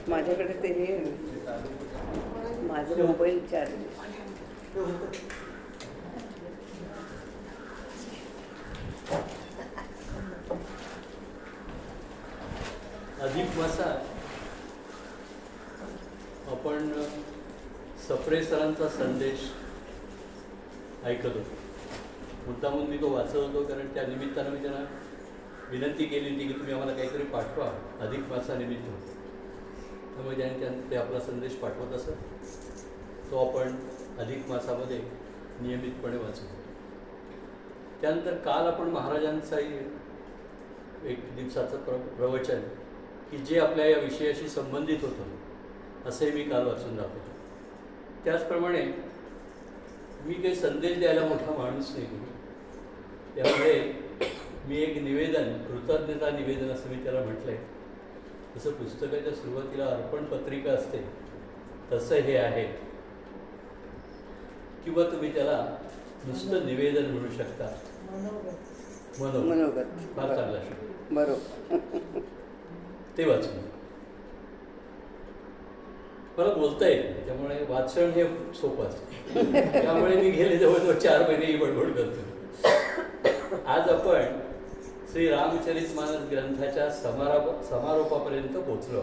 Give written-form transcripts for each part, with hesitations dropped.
माझ्याकडे ते हे माझं मोबाईल चार्ज. अधिक मासात आपण सप्रे सरांचा संदेश ऐकत होतो. मुद्दामून मी तो वाचत होतो कारण त्या निमित्तानं मी त्यांना विनंती केली होती की तुम्ही आम्हाला काहीतरी पाठवा अधिक मासानिमित्त. त्यामुळे ते आपला संदेश पाठवत असत. तो आपण अधिक मासामध्ये नियमितपणे वाचतो. त्यानंतर काल आपण महाराजांचाही एक दिवसाचं प्रवचन की जे आपल्या या विषयाशी संबंधित होतं असंही मी काल वाचून दाखवतो. त्याचप्रमाणे मी काही संदेश द्यायला मोठा माणूस नाही. त्यामुळे मी एक निवेदन, कृतज्ञता निवेदन असं मी त्याला म्हटलं आहे. जसं पुस्तकाच्या सुरुवातीला अर्पण पत्रिका असते तसं हे आहे, किंवा तुम्ही त्याला नुसतं निवेदन म्हणू शकता. मनोगत फार चांगला शब्द. बरोबर. ते वाचून मला बोलता येत नाही, त्यामुळे वाचन हे सोपं असतं. त्यामुळे मी गेले जवळजवळ 4 महिने ही बडबड करतो. आज आपण श्री रामचरितमानस ग्रंथाच्या समारोपापर्यंत पोचलो.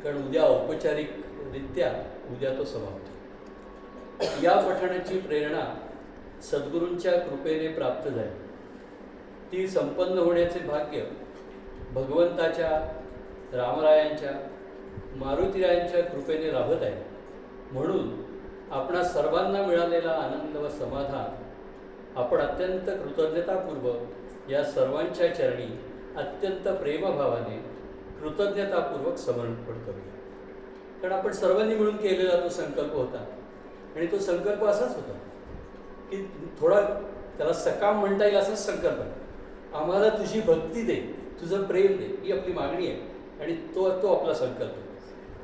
कारण उद्या औपचारिकरित्या उद्या तो समाप्त. या पठणाची प्रेरणा सद्गुरूंच्या कृपेने प्राप्त झाली. ती संपन्न होण्याचे भाग्य भगवंताच्या, रामरायांच्या, मारुतीरायांच्या कृपेने लाभत आहे. म्हणून आपणा सर्वांना मिळालेला आनंद व समाधान आपण अत्यंत कृतज्ञतापूर्वक या सर्वांच्या चरणी अत्यंत प्रेमभावाने कृतज्ञतापूर्वक समर्पण करूया. कारण आपण सर्वांनी मिळून केलेला तो संकल्प होता. आणि तो संकल्प असाच होता की थोडा त्याला सकाम म्हणता येईल असाच संकल्प आहे. आम्हाला तुझी भक्ती दे, तुझं प्रेम दे, ही आपली मागणी आहे. आणि तो आपला संकल्प आहे.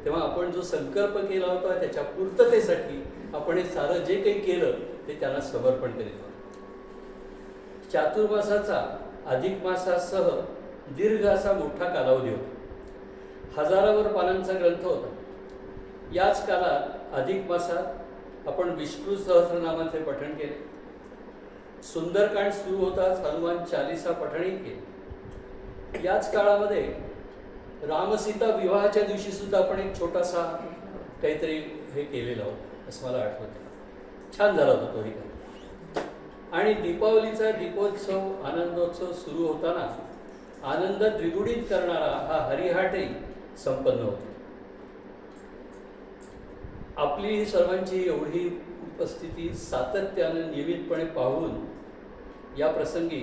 तेव्हा आपण जो संकल्प केला होता त्याच्या पूर्ततेसाठी आपण हे सारं जे काही केलं ते त्यांना समर्पण करीत आहोत. चातुर्मासाचा अधिक मासासह दीर्घ असा मोठा कालावधी होता. हजारावर पानांचा ग्रंथ होता. याच काळात अधिक मासात आपण विष्णू सहस्रनामाचे पठण केले. सुंदरकांड सुरू होताच हनुमान चालीसा पठणही केले. याच काळामध्ये रामसीता विवाहाच्या दिवशी सुद्धा आपण एक छोटासा काहीतरी हे केलेलं होतं असं मला आठवतं. छान झाला होता तोही. आणि दीपावलीचा दीपोत्सव, आनंदोत्सव सुरू होताना आनंद द्विगुणित करणारा हा हरिहाटही संपन्न होतो. आपली सर्वांची एवढी उपस्थिती सातत्यानं नियमितपणे पाहून या प्रसंगी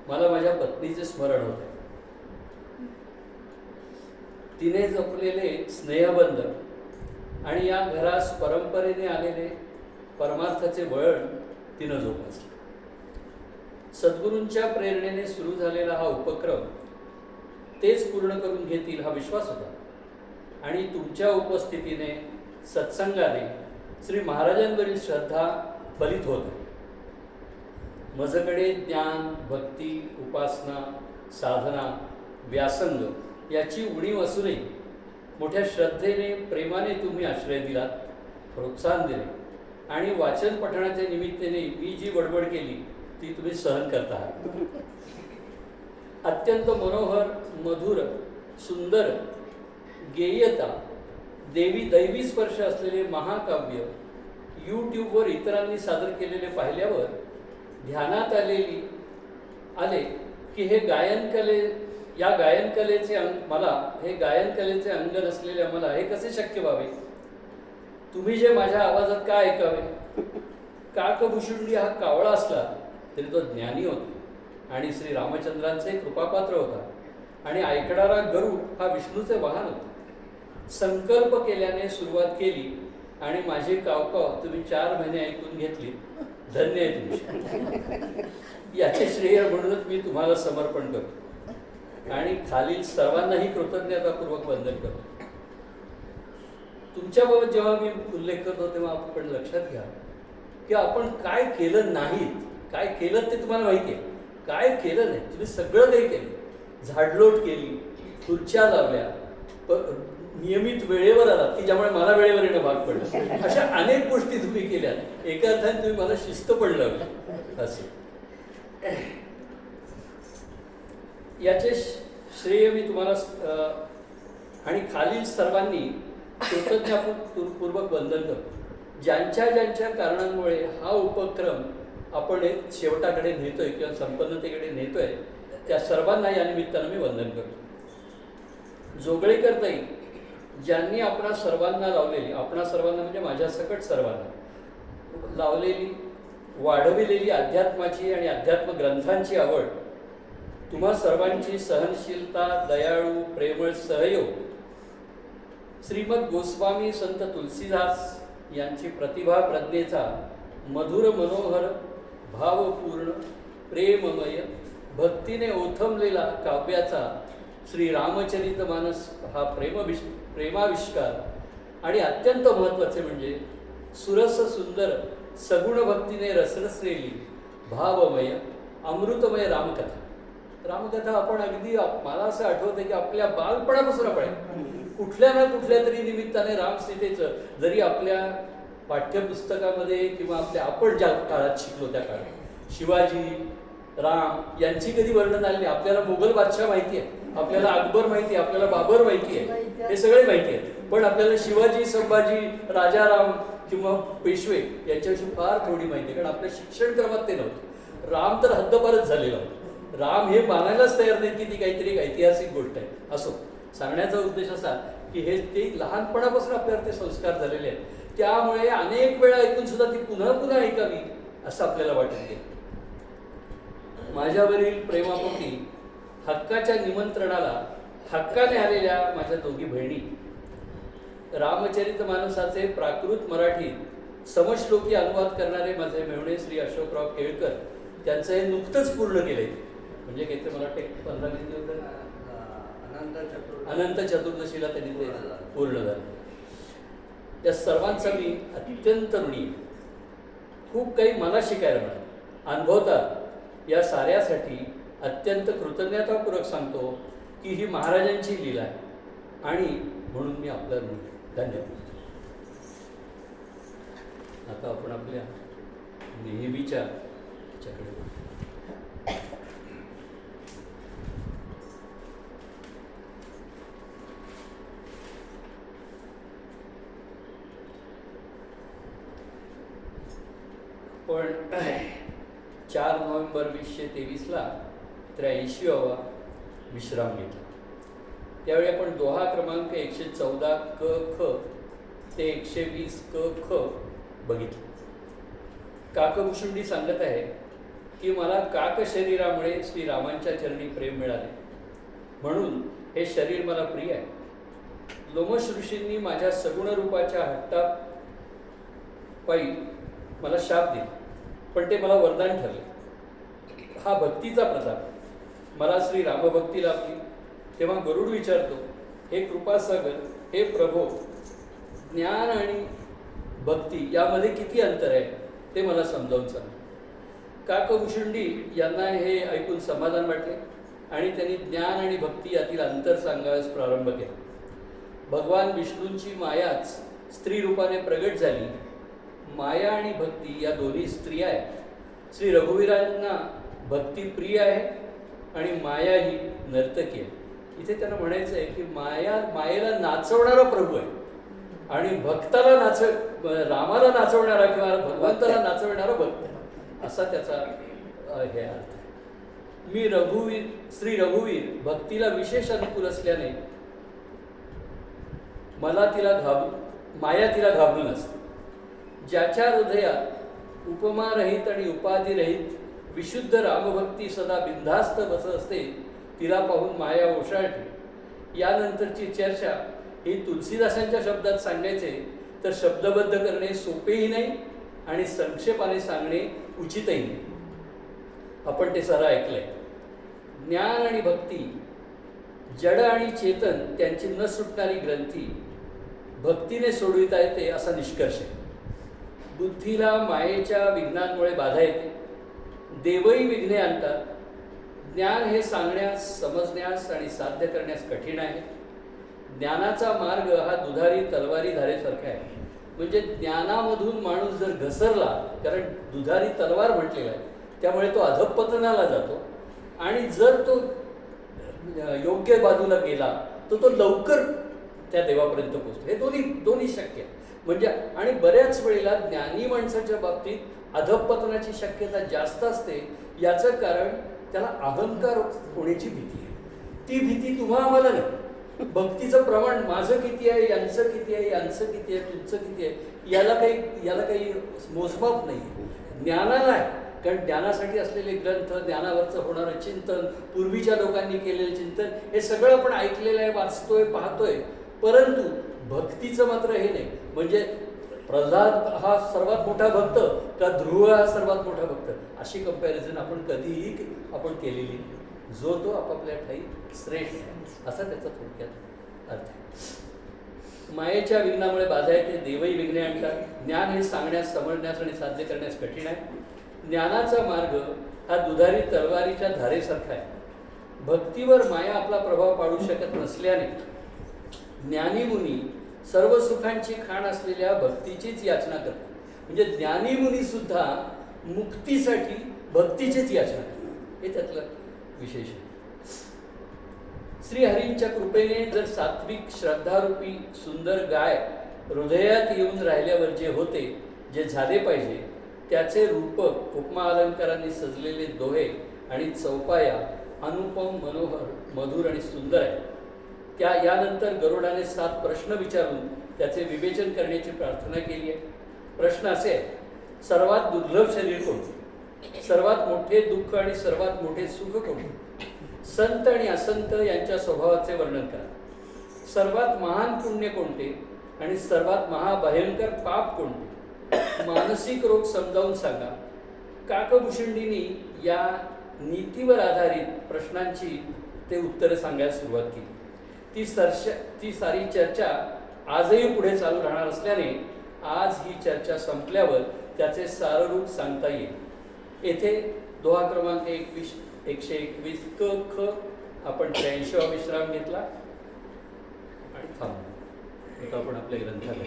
मला माझ्या पत्नीचे स्मरण होते. तिने जपलेले स्नेहबंध आणि या घरास परंपरेने आलेले परमार्थाचे वळण तिनं जोपासले. सद्गुरूंच्या प्रेरणेने सुरू झालेला हा उपक्रम तेच पूर्ण करून घेतील हा विश्वास होता. आणि तुमच्या उपस्थितीने, सत्संगाने श्री महाराजांवरील श्रद्धा फलित होत आहे. माझ्याकडे ज्ञान, भक्ती, उपासना, साधना, व्यासंग याची उणीव असूनही मोठ्या श्रद्धेने, प्रेमाने तुम्ही आश्रय दिलात, प्रोत्साहन दिले. आणि वाचन पठणाच्या निमित्ताने मी जी बडबड केली ती तुम्ही सहन करता आहात. अत्यंत मनोहर, मधुर, सुंदर गेयता, दैवी स्पर्श असलेले महाकाव्य यूट्यूबवर इतरांनी सादर केलेले पाहिल्यावर ध्यानात आले की हे गायनकलेचे अंग नसलेल्या मला हे कसे शक्य व्हावे. तुम्ही जे माझ्या आवाजात का ऐकावे. काकभूषुंडी हा कावळा असला तरी तो ज्ञानी होता आणि श्री रामचंद्रांचे कृपापात्र होता. आणि ऐकणारा गरुड हा विष्णूचे वाहन होते. संकल्प केल्याने सुरुवात केली आणि माझी कावकाव तुम्ही 4 महिने ऐकून घेतली. धन्य आहे तुमची. याचे श्रेय म्हणूनच मी तुम्हाला समर्पण करतो आणि खालील सर्वांनाही कृतज्ञतापूर्वक वंदन करतो. तुमच्याबाबत जेव्हा मी उल्लेख करतो तेव्हा आपण लक्षात घ्या की आपण काय केलं नाही. काय केलं ते तुम्हाला माहिती आहे. काय केलं नाही, तुम्ही सगळं काही केलं. झाडलोट केली, खुर्च्या लावल्या, नियमित वेळेवर आलात की ज्यामुळे मला वेळेवर येणं भाग पडलं. अशा अनेक गोष्टी तुम्ही केल्या. एका अर्थाने तुम्ही मला शिस्त पण लावली असे. याचे श्रेय मी तुम्हाला आणि खालील सर्वांनी कृतज्ञतापूर्वक वंदन करतो. ज्यांच्या ज्यांच्या कारणांमुळे हा उपक्रम आपण एक शेवटाकडे नेतोय किंवा संपन्नतेकडे नेतोय त्या सर्वांना या निमित्तानं मी वंदन करतो. जोगळेकर ताई ज्यांनी आपणा सर्वांना लावलेली, आपणा सर्वांना म्हणजे माझ्या सकट सर्वांना लावलेली वाढविलेली अध्यात्माची आणि अध्यात्म ग्रंथांची आवड, तुम्हा सर्वांची सहनशीलता, दयाळू प्रेमळ सहयोग, श्रीमद गोस्वामी संत तुलसीदास यांची प्रतिभा प्रज्ञेचा मधुर मनोहर भावपूर्ण प्रेममय भक्तीने ओथंबलेला काव्याचा श्री रामचरितमानस हा प्रेमाविष्कार आणि अत्यंत महत्त्वाचे म्हणजे सुरस सुंदर सगुण भक्तीने रसरसलेली भावमय अमृतमय रामकथा. रामकथा आपण अगदी मला असं आठवतं की आपल्या बालपणापासून आपण कुठल्या ना कुठल्या तरी निमित्ताने रामसीतेचं जरी आपल्या पाठ्यपुस्तकामध्ये किंवा आपण ज्या काळात शिकलो त्या काळात शिवाजी राम यांची कधी वर्णन आली नाही. आपल्याला मुघल बादशाह माहिती आहे, आपल्याला अकबर माहिती आहे, आपल्याला बाबर माहिती आहे, हे सगळे माहिती आहे. पण आपल्याला शिवाजी संभाजी राजाराम किंवा पेशवे यांच्याविषयी फार थोडी माहिती आहे, कारण आपल्या शिक्षण क्रमात ते नव्हतं. राम तर हद्दपारच झालेला होता. राम हे मानायलाच तयार नाही की ती काहीतरी एक ऐतिहासिक गोष्ट आहे. असो, सांगण्याचा उद्देश असा की हे ते लहानपणापासून आपल्यावर ते संस्कार झालेले आहेत. त्यामुळे अनेक वेळा ऐकून सुद्धा ती पुन्हा पुन्हा ऐकावी असं आपल्याला वाटते. माझ्यावरील प्रेमापोटी हक्काच्या निमंत्रणाला हक्काने आलेल्या माझ्या दोघी बहिणी, रामचरितमानसाचे प्राकृत मराठीत समश्लोकी अनुवाद करणारे माझे मेहुणे श्री अशोकराव केळकर, त्यांचं हे नुकतंच पूर्ण केलंय. म्हणजे काहीतरी मला वाटतं 15-20 दिवस अनंत चतुर्दशीला त्यांनी ते पूर्ण झालं. या सर्वांचा मी अत्यंत ऋणी. खूप काही मला शिकायला मिळालं. अनुभवता या साऱ्यासाठी अत्यंत कृतज्ञतापूर्वक सांगतो की ही महाराजांची लीला आहे आणि म्हणून मी आपलं ऋणी. धन्यवाद. आता आपण आपल्या नेहमीच्या चकडे पण 4 नोव्हेंबर 2023ला 83वा विश्राम घेतला. त्यावेळी आपण दोहा क्रमांक 114 क ख ते 120 क ख बघितलं. काकभूषुंडी सांगत आहे की मला काक शरीरामुळे श्रीरामांच्या चरणी प्रेम मिळाले म्हणून हे शरीर मला प्रिय आहे. लोमश ऋषींनी माझ्या सगुण रूपाच्या हट्टापायी मला शाप दिला, पण ते मला वरदान ठरले. हा भक्तीचा प्रताप. मला श्री रामभक्ती लाभली तेव्हा गरुड विचारतो, हे कृपासागर, हे प्रभो, ज्ञान आणि भक्ती यामध्ये किती अंतर आहे ते मला समजावून सांग. काकभूषुंडी यांना हे ऐकून समाधान वाटले आणि त्यांनी ज्ञान आणि भक्ती यातील अंतर सांगायला प्रारंभ केला. भगवान विष्णूंची मायाच स्त्री रूपाने प्रगट झाली. माया आणि भक्ती या दोन्ही स्त्रिया आहेत. श्री रघुवीरांना भक्ती प्रिय आहे आणि माया ही नर्तकी आहे. इथे त्यांना म्हणायचं आहे की मायेला नाचवणारा प्रभू आहे आणि भक्ताला रामाला नाचवणारा किंवा भगवंताला नाचवणारा भक्त, असा त्याचा हे अर्थ आहे. मी श्री रघुवीर भक्तीला विशेष अनुकूल असल्याने माया तिला घाबरून असते. ज्याच्या हृदयात उपमारहित आणि उपाधिरहित विशुद्ध रामभक्ती सदा बिनधास्त बसत असते तिला पाहून माया ओशाळते. यानंतरची चर्चा ही तुलसीदासांच्या शब्दात सांगायचे तर शब्दबद्ध करणे सोपेही नाही आणि संक्षेपाने सांगणे उचितही नाही. आपण ते सारं ऐकलंय. ज्ञान आणि भक्ती, जड आणि चेतन त्यांची न सुटणारी ग्रंथी भक्तीने सोडविता येते असा निष्कर्ष आहे. बुद्धीला मायेच्या विघ्नांमुळे बाधा येते. देवही विघ्ने आणतात. ज्ञान हे सांगण्यास, समजण्यास आणि साध्य करण्यास कठीण आहे. ज्ञानाचा मार्ग हा दुधारी तलवारी धारेसारखा आहे. म्हणजे ज्ञानामधून माणूस जर घसरला, कारण दुधारी तलवार म्हटलेला आहे, त्यामुळे तो अधःपतनाला जातो. आणि जर तो योग्य बाजूला गेला तर तो लवकर त्या देवापर्यंत पोहोचतो. हे दोन्ही शक्य आहे. म्हणजे आणि बऱ्याच वेळेला ज्ञानी माणसाच्या बाबतीत अधःपतनाची शक्यता जास्त असते. याचं कारण त्याला अहंकार होण्याची भीती आहे. ती भीती तुम्हा आम्हाला नाही. भक्तीचं प्रमाण माझं किती आहे, यांचं किती आहे, यांचं किती आहे, तुमचं किती आहे, याला काही मोजमाप नाही. ज्ञानाला आहे. कारण ज्ञानासाठी असलेले ग्रंथ, ज्ञानावरचं होणारं चिंतन, पूर्वीच्या लोकांनी केलेलं चिंतन, हे सगळं आपण ऐकलेलं आहे, वाचतोय, पाहतोय. परंतु भक्तीचं मात्र हे नाही. म्हणजे प्रल्हाद हा सर्वात मोठा भक्त का ध्रुव हा सर्वात मोठा भक्त, अशी कंपॅरिझन आपण कधीही केलेली. जो तो आपापल्या ठाई श्रेष्ठ आहे, असा त्याचा थोडक्यात अर्थ आहे. मायेच्या विघ्नामुळे बाधा येते, देवही विघ्ने आणतात. ज्ञान हे सांगण्यास, समजण्यास आणि साध्य करण्यास कठीण आहे. ज्ञानाचा मार्ग हा दुधारी तलवारीच्या धारेसारखा आहे. भक्तीवर माया आपला प्रभाव पाडू शकत नसल्याने ज्ञानी मुनी सर्व सुखांची खाण असलेल्या भक्तीचीच याचना करतात. म्हणजे ज्ञानी मुनी सुद्धा मुक्तीसाठी भक्तीचीच याचना करतात. हे त्यातलं विशेष आहे. श्रीहरींच्या कृपेने जर सात्विक श्रद्धारूपी सुंदर गाय हृदयात येऊन राहिल्यावर जे होते, जे झाले पाहिजे, त्याचे रूपक उपमा अलंकारांनी सजलेले दोहे आणि चौपाया अनुपम, मनोहर, मधुर आणि सुंदर आहे. यानंतर गरुडाने 7 प्रश्न विचारून त्याचे विवेचन करण्याची प्रार्थना केली आहे. प्रश्न असे आहेत: सर्वात दुर्लभ शरीर कोणते? सर्वात मोठे दुःख आणि सर्वात मोठे सुख कोणते? संत आणि असंत यांच्या स्वभावाचे वर्णन करा. सर्वात महान पुण्य कोणते आणि सर्वात महाभयंकर पाप कोणते? मानसिक रोग समजावून सांगा. काकभूषणींनी या नीतीवर आधारित प्रश्नांची ते उत्तरं सांगायला सुरुवात केली. ती सारी चर्चा आजही पुढे चालू राहणार असल्याने आज ही चर्चा संपल्यावर त्याचे साररूप सांगता येईल. येथे दोहा क्रमांक 121 क ख आपण 83वा विश्राम घेतला आणि थांबलो. आता आपण आपल्या ग्रंथाला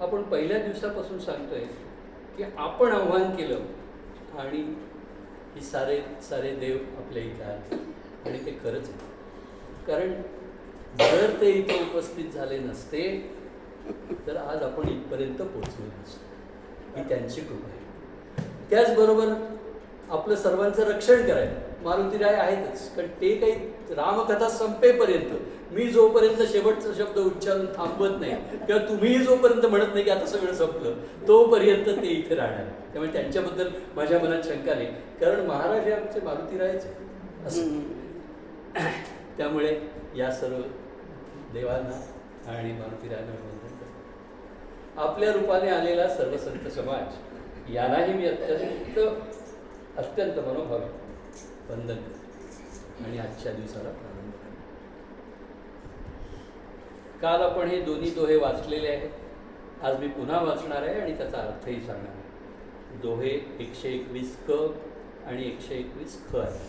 आपण पहिल्या दिवसापासून सांगतोय की आपण आव्हान केलं आणि ही सारे देव आपल्या इथे आले. आणि ते खरंच आहे. कारण जर ते इथे उपस्थित झाले नसते तर आज आपण इथपर्यंत पोहोचलो नसतो. ही त्यांची कृपा आहे. त्याचबरोबर आपलं सर्वांचं रक्षण करायला मारुतीराय आहेतच. कारण ते काही रामकथा संपेपर्यंत, मी जोपर्यंत शेवटचा शब्द उच्चारून थांबवत नाही किंवा तुम्हीही जोपर्यंत म्हणत नाही की आता सगळं संपलं, तोपर्यंत ते इथे राहणार. त्यामुळे त्यांच्याबद्दल माझ्या मनात शंका नाही. कारण महाराज हे आमचे मारुतीरायच असं. त्यामुळे या सर्व देवांना आणि मारुतीरायांना वंदन करतो. आपल्या रूपाने आलेला सर्व संत समाज यालाही मी अत्यंत मनोभावे वंदन करतो आणि आजच्या दिवसाला प्रारंभ करतो. काल आपण हे दोन्ही दोहे वाचलेले आहेत. आज मी पुन्हा वाचणार आहे आणि त्याचा अर्थही सांगणार आहे. दोहे 121 क आणि 121 ख आहे.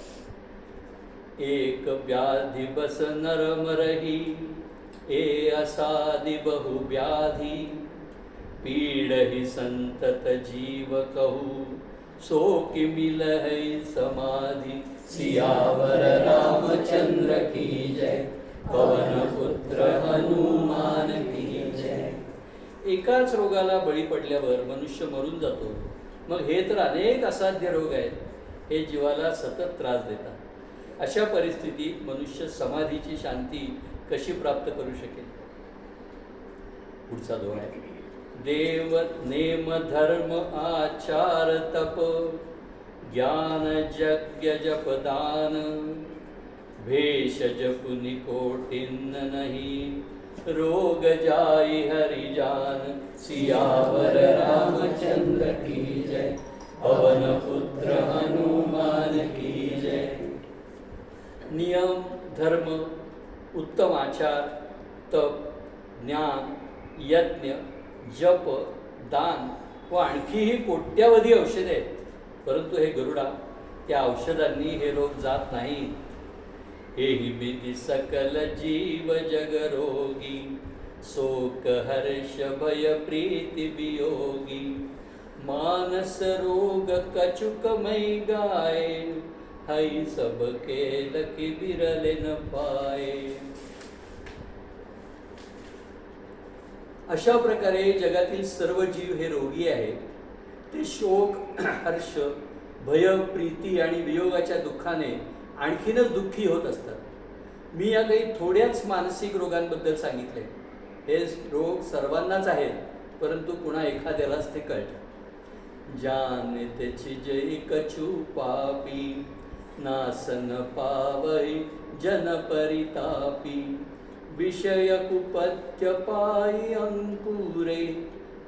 एक व्याधी बस नरमरही, ए असादि बहु व्याधी, पीड ही संतत जीव कहू, सो कि मिलहि समाधि. सियावर रामचंद्र की जय, पवन पुत्र हनुमान की जय. एकाच रोगाला बळी पडल्यावर मनुष्य मरून जातो. मग हे तर अनेक असाध्य रोग आहेत, हे जीवाला सतत त्रास देतात. अशा परिस्थितीत मनुष्य समाधीची शांती कशी प्राप्त करू शकेल? पुढचा दोहा आहे. देव नेम धर्म आचार तप, ज्ञान यज्ञ जप दान, भेष जपुनि कोटिन्न नहीं, रोग जाई हरि जान. सियावर रामचंद्र की जय, पवन पुत्र हनुमान की जय. नियम, धर्म, उत्तम आचार, तप, ज्ञान, यज्ञ, जप, दान व आणखीही कोट्यावधी औषधे आहेत. परंतु हे गरुडा, त्या औषधांनी हे रोग जात नाहीत. हेही विधी सकल जीव जग रोगी, शोक हर्ष भय प्रीति वियोगी. मानस रोग कछुक मै गाये, हई सब केल की बिरले न पाए. अशा प्रकारे जगातील सर्व जीव हे रोगी आहेत. ते शोक हर्ष भय प्रीती आणि वियोगाच्या दुःखाने आणखीनच दुःखी होत असतात. मी या काही थोड्याच मानसिक रोगांबद्दल सांगितले. हे रोग सर्वांनाच आहेत, परंतु कुणा एखाद्यालाच ते कळतात. जाने त्याची जई कछु पापी, नासन पावई जन परितापी. विषय कुपथ्य पायी अंकुरे,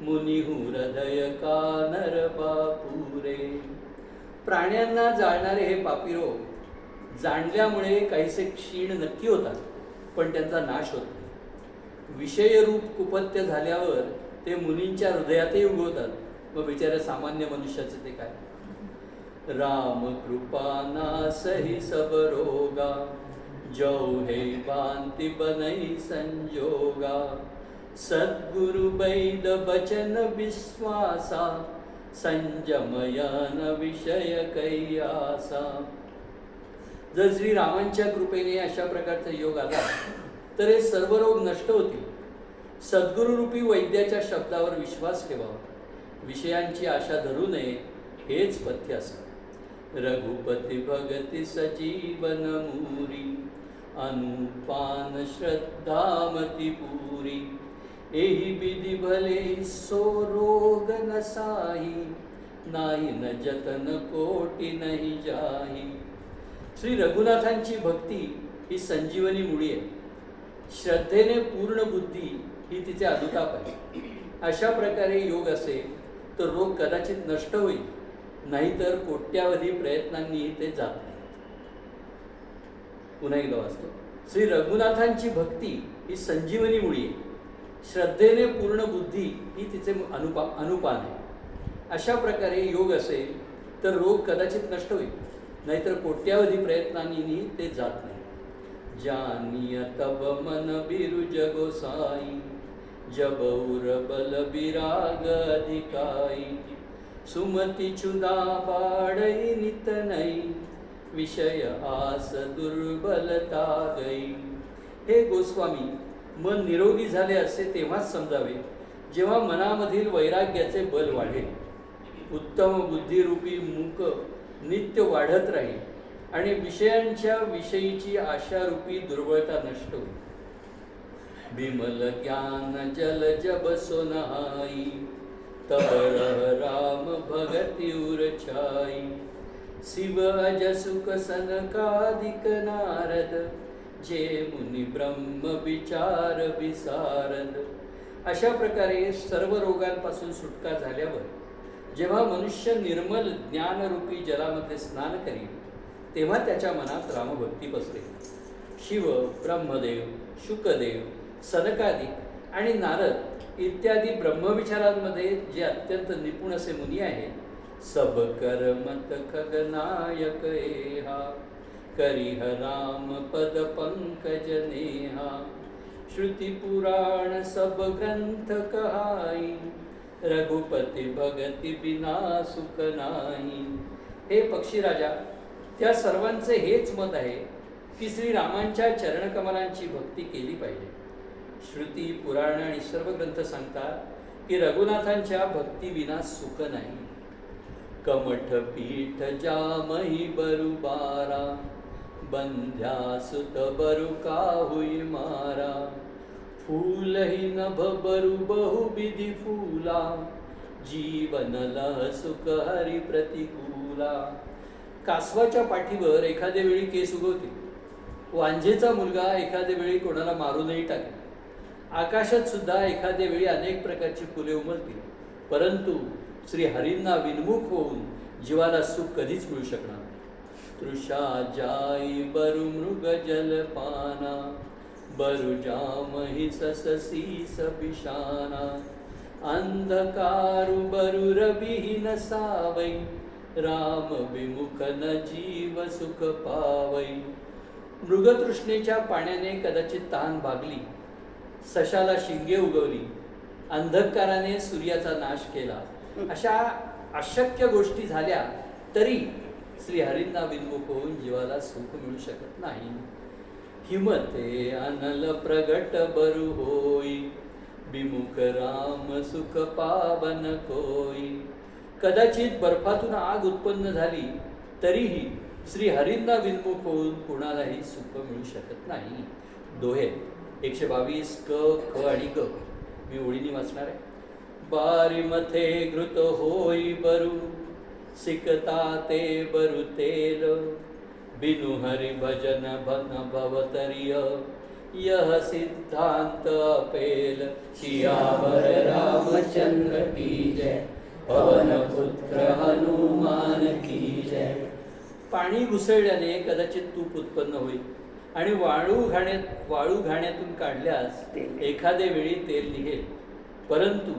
मुनी हृदय कानर बापुरे. प्राण्यांना जाळणारे हे पापी रोग जाणल्यामुळे काहीसे क्षीण नक्की होतात, पण त्यांचा नाश होत नाही. विषयरूप कुपथ्य झाल्यावर ते मुनींच्या हृदयातही उगवतात. मग बिचाऱ्या सामान्य मनुष्याचं ते काय. राम कृपा नासही सब रोगा, जो हे बांति बनई संजोगा. सद्गुरु वैद बचन विश्वासा, संजमयन विषय कैयासा. जर श्री रामांच्या कृपेने अशा प्रकारचा योग आला तर हे सर्व रोग नष्ट होतील. सद्गुरुरूपी वैद्याच्या शब्दावर विश्वास ठेवावा. विषयांची आशा धरू नये, हेच पथ्य असतं. रघुपती भगती सजीवन मुरी, अनुपान श्रद्धामती पुरी. एही विधी भले सो रोग नसाही, नाही न जतन कोटी नाही जाही. श्री रघुनाथांची भक्ती ही संजीवनी मुळी आहे. श्रद्धेने पूर्ण बुद्धी ही तिचे अनुताप आहे. अशा प्रकारे योग असेल तर रोग कदाचित नष्ट होईल, नाहीतर कोट्यावधी प्रयत्नांनी ते जात नाही. पुन्हा एकदा वाचतो. श्री रघुनाथांची भक्ती ही संजीवनी मुळी आहे. श्रद्धेने पूर्ण बुद्धी ही तिचे अनुपान आहे. अशा प्रकारे योग असेल तर रोग कदाचित नष्ट होईल, नाहीतर कोट्यावधी प्रयत्नांनी ते जात नाही. जानिय तब मन बिरुज गोसाई, जब उर बल बिराग अधिकाई. सुमति क्षुदा बाड़ई नित नई, विषय आस दुर्बलता गई. हे गोस्वामी, मन निरोगी झाले असे तेव्हाच समजावे जेव्हा मनामधील वैराग्याचे बल वाढेल. उत्तम बुद्धिरूपी मूक नित्य वाढत राहील आणि विषयांच्या विषयीची आशारूपी दुर्बलता नष्ट होईल. विमल ज्ञान जल जब सोनहाई, तब राम भगति उर छाई. शिव अज सुख सनकादिक नारद, जे मुनी ब्रह्म विचार विसारद. अशा प्रकारे सर्व रोगांपासून सुटका झाल्यावर जेव्हा मनुष्य निर्मल ज्ञानरूपी जलामध्ये स्नान करील तेव्हा त्याच्या मनात रामभक्ती बसते. शिव, ब्रह्मदेव, शुकदेव, सनकादिक आणि नारद इत्यादी ब्रह्मविचारांमध्ये जे अत्यंत निपुण असे मुनी आहेत, सब कर्मत खगनायक एहा, करिह राम पद पंकज नेहा. श्रुति पुराण सब ग्रंथ कहाई, रघुपति भगति बिना सुख नाही. हे पक्षीराजा, त्या सर्वांचे हेच मत आहे की श्रीरामांच्या चरणकमलांची भक्ती केली पाहिजे. श्रुती, पुराण आणि सर्व ग्रंथ सांगतात की रघुनाथांच्या भक्तीविना सुख नाही. कमठ पीठ जामही बरुबारा, बंध्या सुत बरु काहुई मारा. फूलही नभ बरु बहुविधि फूला, जीवन लह सुख हरि प्रतिकूला. कासवाच्या पाठीवर एखाद्या वेळी केस उगवतील, वांझेचा मुलगा एखाद्या वेळी कोणाला मारूनही टाकेल. आकाशात सुद्धा एखाद्या वेळी अनेक प्रकारची फुले उमलतील, परंतु श्री हरींना विनमुख होऊन जीवाला सुख कधीच मिळू शकणार नाही. तृषा जाई बरु मृग जलपाना, बरु जामहि ससीस बिशाना. अंधकारु बरु रविहीन सावई, राम विमुख न जीव सुख पावई. मृगतृष्णेच्या पाण्याने कदाचित तहान भागली, सशाला शिंगे उगवली, अंधकाराने सूर्याचा नाश केला, अशा अशक्य गोष्टी झाल्या तरी श्रीहरींना विन्मुख होऊन जीवाला सुख मिळू शकत नाही. हिमते अनल प्रगट बरु होई, विमुख राम सुख पावन कोई. कदाचित बर्फातून आग उत्पन्न झाली तरीही श्रीहरींना विन्मुख होऊन कुणालाही सुख मिळू शकत नाही. दोहे 122 क, ख आणि ग मी ओळीने वाचणार आहे. बारी मथे घृत होई बरू, सिकता ते बरु तेल, बिनु हरि भजन भन भवतरिय, यह सिद्धांत अपेल. सियावर रामचंद्र की जय, पवन पुत्र हनुमान की जय. पाणी घुसळल्याने कदाचित तूप उत्पन्न होईल आणि वाळू घाण्यातून काढल्यास एखाद्या वेळी तेल निघेल, परंतु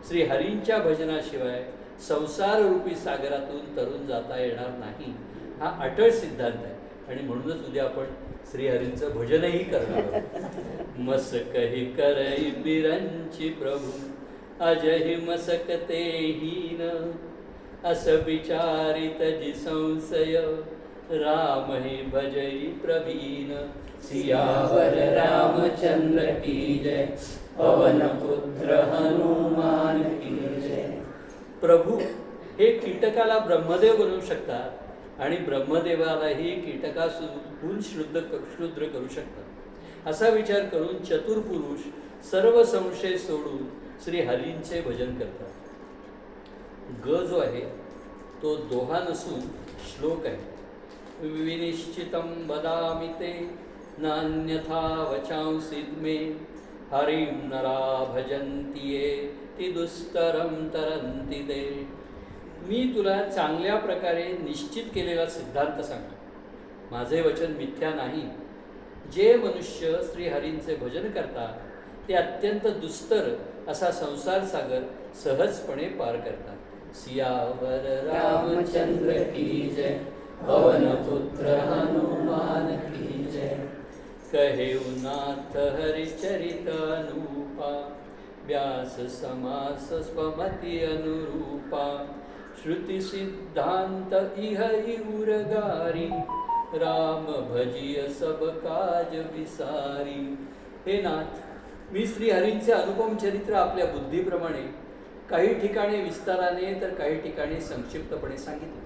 श्रीहरींच्या भजनाशिवाय संसार रूपी सागरातून तरून जाता येणार नाही. हा अटळ सिद्धांत आहे आणि म्हणूनच उद्या आपण श्रीहरींचं भजनही करणार आहोत. मसकहि करई बिरंची प्रभू, अजहि मसकते हीन, अस विचारित जी संशय, राम ही भजई प्रवीण. सियावर रामचंद्र की जय, पवन पुत्र हनुमान की जय. प्रभू हे कीटकाला ब्रह्मदेव बनवू शकतात आणि ब्रह्मदेवालाही कीटकाहून क्षुद्र करू शकतात. असा विचार करून चतुर पुरुष सर्व संशय सोडून श्रीहरींचे भजन करतात. ग जो आहे तो दोहा नसून श्लोक आहे. विनिश्चितं वदामि ते, नान्यथा वचांसि मे, हरिं नरा भजन्ति ये, ति दुस्तरं तरन्ति ते. मी तुला चांगल्या प्रकारे निश्चित केलेला सिद्धांत सांगतो. माझे वचन मिथ्या नाही. जे मनुष्य श्रीहरींचे भजन करतात ते अत्यंत दुस्तर असा संसार सागर सहजपणे पार करतात. सियावर रामचंद्र की जय, पवन पुत्र हनुमान की जय. कहेउ नाथ हरिचरित अनुपा, व्यास समास स्वमति अनुरूपा. श्रुति सिद्धांत इह उरगारी, राम भजिय सब काज विसारी. हे नाथ, मी श्रीहरींचे अनुपम चरित्र आपल्या बुद्धीप्रमाणे काही ठिकाणी विस्ताराने तर काही ठिकाणी संक्षिप्तपणे सांगितले.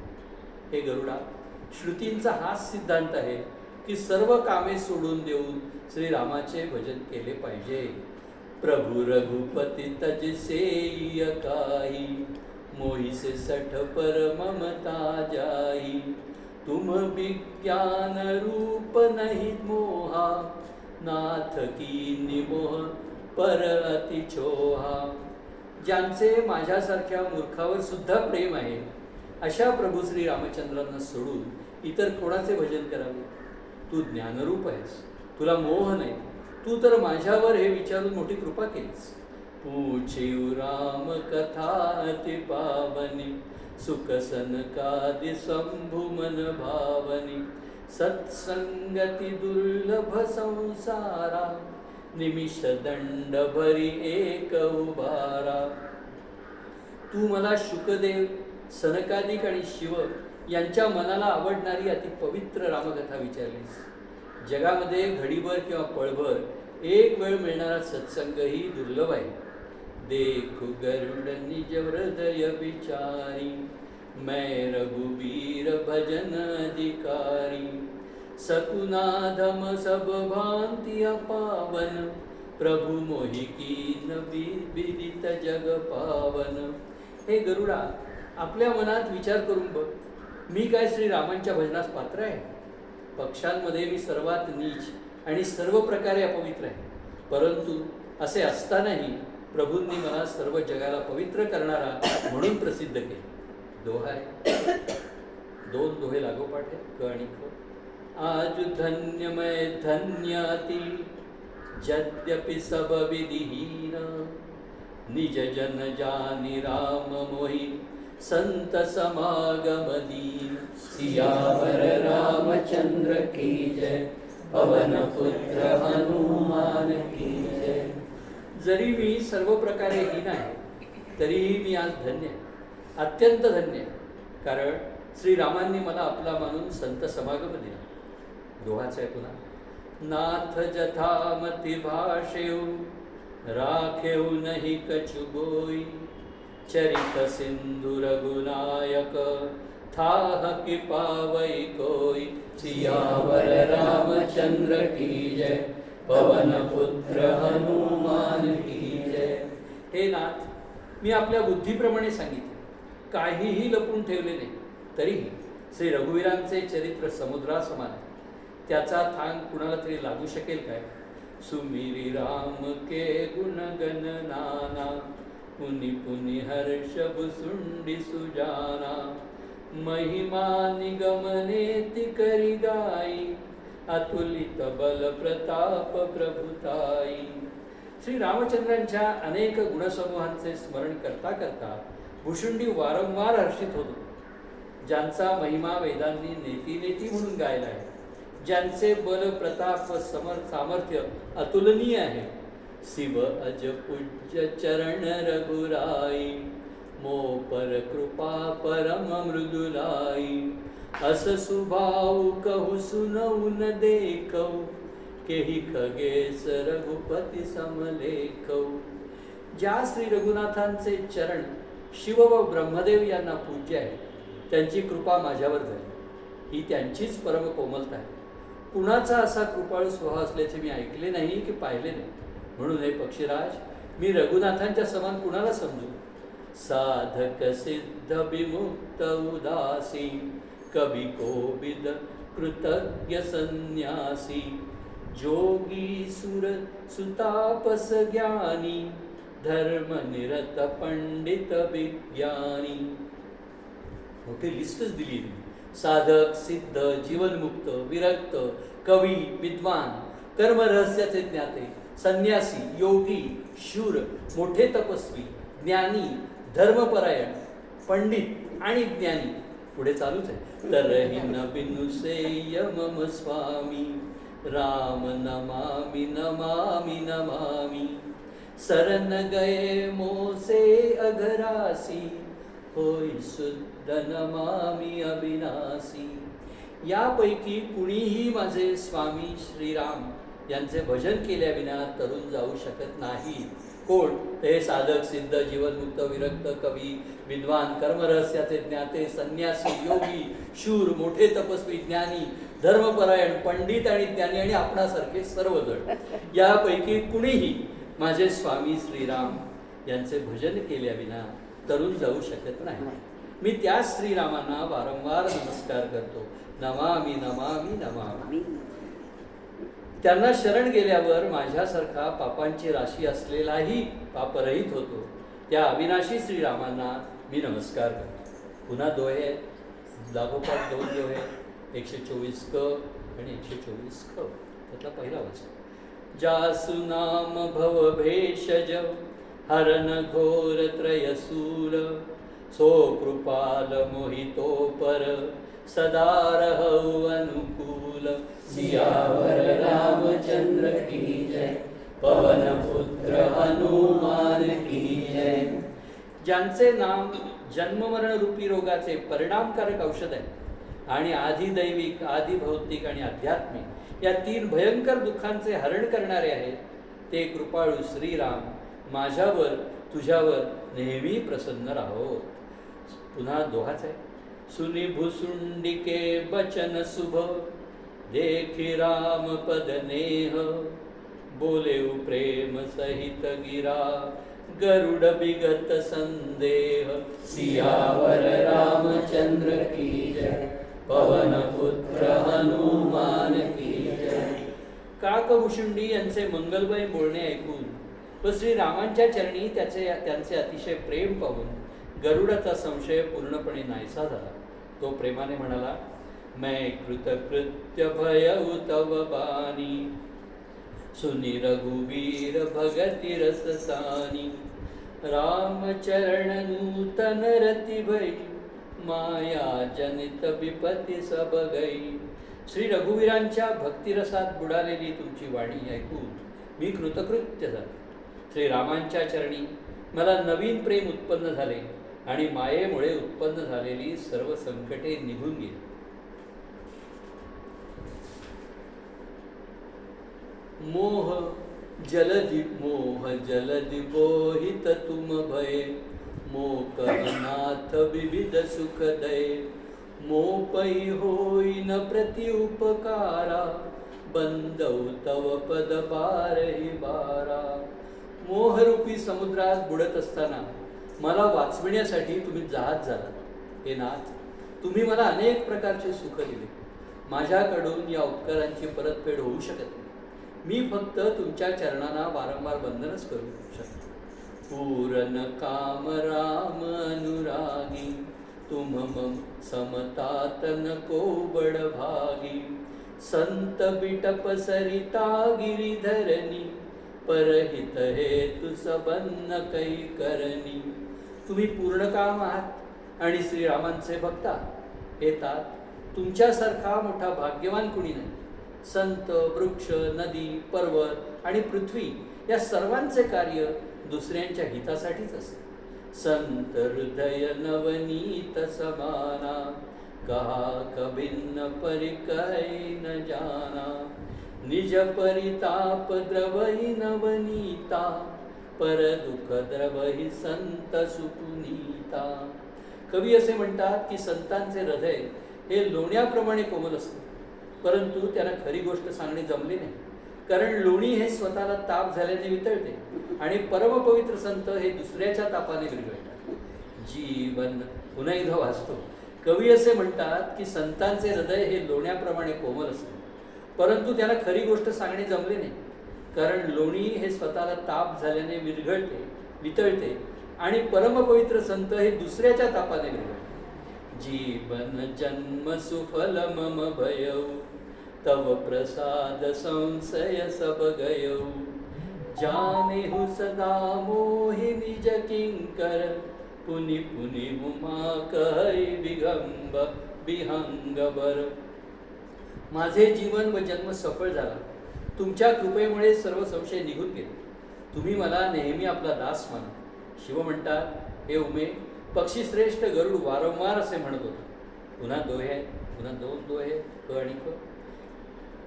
हे गरुडा, श्रुतींचा हाच सिद्धांत आहे की सर्व कामे सोडून देऊन श्रीरामाचे भजन केले पाहिजे. प्रभु रघुपति तजसे काही, मोहिसे सठ पर ममता जाई. तुम विज्ञान रूप नहीं मोहा, नाथ की निमोह पर अति छोहा. ज्यांचे माझ्यासारख्या मूर्खावर सुद्धा प्रेम आहे अशा प्रभू श्री रामचंद्रांना सोडून इतर कोणाचे भजन करावे. तू ज्ञानरूप आहेस, तुला मोह नाही. तू तर माझ्यावर हे विचारून मोठी कृपा केलीस. पूछिउ राम कथा अति पावनी, सुख सनकादि शंभु मन भावनी. सत्संगति दुर्लभ संसारा, निमिष दंड भरी एक उभारा. तू मला शुकदेव, सनकादिक आणि शिव यांच्या मनाला आवडणारी अति पवित्र रामकथा विचारलीस. जगामध्ये घडीभर किंवा पळभर एक वेळ मिळणारा सत्संगही दुर्लभ आहे. देखु गरुड निज हृदय विचारी, मैं रघुबीर भजन अधिकारी. सकुनाधम सब भांति पावन, प्रभु मोहि कीन विदित जग पावन. हे गरुडा, आपल्या मनात विचार करून बघ, मी काय श्रीरामांच्या भजनास पात्र आहे? पक्षांमध्ये मी सर्वात नीच आणि सर्व प्रकारे अपवित्र आहे, परंतु असे असतानाही प्रभूंनी मला सर्व जगाला पवित्र करणारा म्हणून प्रसिद्ध केले. दोहा आहे, दोन दोहे लागोपाठ आहेत, क आणि ख. आज धन्य मैं धन्यति, यद्यपि सब विधिहीन. निज जन जानि राम मोहि, संत समागम दीन। सियावर रामचंद्र की जय, पवन पुत्र हनुमान की जय। जरी मी सर्व प्रकारे हीन आहे, तरीही मी आज धन्य आहे, अत्यंत धन्य आहे, कारण श्रीरामांनी मला आपला मानून संत समागम दिला. दोहाच आहे पुन्हा. नाथ जथामती भाषेऊ, राखेऊ नाही कछु बोई. चरित सिंधु रघुनायक, थाह की पावई कोई. सियावर रामचंद्र की जय, पवन पुत्र हनुमान की जय. हे नाथ, मी आपल्या बुद्धीप्रमाणे सांगितले, काहीही लपून ठेवले नाही. तरीही श्री रघुवीरांचे चरित्र समुद्रासमान आहे. त्याचा थांग कुणाला तरी लागू शकेल काय? सुमिरी राम के गुणगण नाना, पुनि पुनि हर्ष भुसुंडी सुजाना. महिमा निगमनेति करी गाई, अतुलित बल प्रताप प्रभुताई. श्री रामचंद्रांच्या अनेक गुणसमूहांचे स्मरण करता करता भुशुंडी वारंवार हर्षित होतो. ज्यांचा महिमा वेदांनी नेती नेती म्हणून गायला आहे, ज्यांचे बल प्रताप सामर्थ्य अतुलनीय आहे. शिव अज पूज्य चरण रघुराई, मो पर कृपा परम मृदुलाई. अस सुभाऊ कहू सुनऊ न देखऊ, केही खगेश रघुपती समलेखऊ. ज्या श्री रघुनाथांचे चरण शिव व ब्रह्मदेव यांना पूज्य आहे, त्यांची कृपा माझ्यावर झाली. ही त्यांचीच परम कोमलता आहे. कुणाचा असा कृपाळू स्वभाव असल्याचे मी ऐकले नाही की पाहिले नाही. म्हणून हे पक्षीराज, मी रघुनाथांच्या समान कुणाला समजू? साधक सिद्ध विमुक्त उदासी, कवी कोविद कृतज्ञ संन्यासी. जोगी सुर सुतापस ज्ञानी, धर्म निरत पंडित विज्ञानी. मोठी लिस्टच दिली. साधक, सिद्ध, जीवनमुक्त, विरक्त, कवी, विद्वान, कर्मरहस्याचे ज्ञाते, संन्यासी, योगी, शूर, मोठे तपस्वी, ज्ञानी, धर्मपरायण, पंडित आणि ज्ञानी. पुढे चालूच आहे. तरहि न बिनुसेय मम स्वामी, राम नमामि नमामि नमामि. शरण गए मोसे अघरासी, होय शुद्ध नमामि अविनाशी. यापैकी कुणीही माझे स्वामी श्रीराम यांचे भजन केल्याविना तरुण जाऊ शकत नाही. कोण? ते साधक, सिद्ध, जीवनमुक्त, विरक्त, कवी, विद्वान, कर्मरहस्याचे ज्ञाते, संन्यासी, योगी, शूर, मोठे तपस्वी, ज्ञानी, धर्मपरायण, पंडित आणि ज्ञानी आणि आपणासारखे सर्वजण. यापैकी कुणीही माझे स्वामी श्रीराम यांचे भजन केल्याविना तरुण जाऊ शकत नाही. मी त्या श्रीरामांना वारंवार नमस्कार करतो. नमामि नमामि नमामि. त्यांना शरण गेल्यावर माझ्यासारखा पापांची राशी असलेलाही पापरहित होतो. त्या अविनाशी श्रीरामांना मी नमस्कार करतो. पुन्हा दोहे आहेत, लागोपाठ दोन दोहे, 124 क आणि 124 ख. त्यातला पहिला वाचा. जासु नाम भव भेषज, हरन घोर त्रयसूर. सो कृपाल मोहितो पर, सदा रहु अनुकूल. सियावर रामचंद्र की जय, पवन पुत्र हनुमान की जय. ज्यांचे नाम जन्ममरण रूपी रोगाचे परिणामकारक औषध आहे आणि आधी दैविक, आधी भौतिक आणि आध्यात्मिक या तीन भयंकर दुःखांचे हरण करणारे आहेत, ते कृपाळू श्रीराम माझ्यावर, तुझ्यावर नेहमी प्रसन्न राहो. पुन्हा दोहाच आहे. सुनी भुसुंडिके बचन शुभ, देखी राम पद नेह. बोलेऊ प्रेम सहित गिरा, गरुड बिगत संदेह. सियावर रामचंद्र की जय, पवन पुत्र हनुमान की जय. काकभुशुंडी यांचे मंगलमय बोलणे ऐकून व श्रीरामांच्या चरणी त्यांचे अतिशय प्रेम पाहून गरुडाचा संशय पूर्णपणे नाहीसा झाला. तो प्रेमाने म्हणाला, मैं कृतकृत्य भयउ तव बानी. सुनी रघुवीर भगति रससानी. रामचरण नूतन रति भई, माया जनित विपत्ती सब गई. श्री रघुवीरांच्या भक्तिरसात बुडालेली तुमची वाणी ऐकून मी कृतकृत्य झालो. श्रीरामांच्या चरणी मला नवीन प्रेम उत्पन्न झाले आणि मायेमुळे उत्पन्न झालेली सर्व संकटे निघून गेली. मोह जलधि बोहित तुम भय, मोकनाथ विविध सुख दय. मोपई होईन प्रति उपकारा, बंदव तव पद बारही बारा. मोहरूपी समुद्रात बुडत असताना मला वाचविण्यासाठी तुम्ही जहाज झालात. हे नाथ, तुम्ही मला अनेक प्रकारचे सुख दिले. माझ्याकडून या उपकारांची परतफेड होऊ शकत नाही. मी फक्त तुमच्या चरणांना वारंवार वंदनच करू शकतो. पूरन काम राम अनुरागी, तुम मम समतात नको बड भागी. संत बिटप सरिता गिरिधरणी, परहित हेतु सबन्न कै करणी. तुम्ही पूर्ण काम आहात आणि श्रीरामांचे भक्त आहात. हे तात, तुमच्यासारखा मोठा भाग्यवान कुणी नाही. संत, वृक्ष, नदी, पर्वत आणि पृथ्वी या सर्वांचे कार्य दुसऱ्यांच्या हितासाठीच असते. संत हृदय नवनीत समाना, कहा कभिन्न परिकय न जाना. निज परिताप द्रवही नवनीता, पर दुःख द्रवही संत सुपुनीता. कवी असे म्हणतात की संतांचे हृदय हे लोण्याप्रमाणे कोमल असते, परंतु त्यांना खरी गोष्ट सांगणे जमले नाही. कारण लोणी हे स्वतःला ताप झाल्याने वितळते आणि परमपवित्र संत हे दुसऱ्याच्या तापाने विरघळतात. जीवन पुन्हा एकदा वाचतो. कवी असे म्हणतात की संतांचे हृदय हे लोण्याप्रमाणे कोमल असते, परंतु त्यांना खरी गोष्ट सांगणे जमले नाही. कारण लोणी हे स्वतःला ताप झाल्याने वितळते आणि परमपवित्र संत हे दुसऱ्याच्या तापाने विरघळतात. जीवन जन्म सुफल मम भयौ, तव प्रसाद संशय सब गयौ. जानेहु सदा मोहि निज किंकर, पुनि पुनि उमा कहै विहंगबर. माझे जीवन व जन्म सफळ झाला. तुमच्या कृपेमुळे सर्व संशय निघून गेले. तुम्ही मला नेहमी आपला दास माना. शिव म्हणतात, हे उमे, पक्षीश्रेष्ठ गरुड वारंवार असे म्हणत होता. पुन्हा दोहे, पुन्हा दोन दोहे, क आणि क.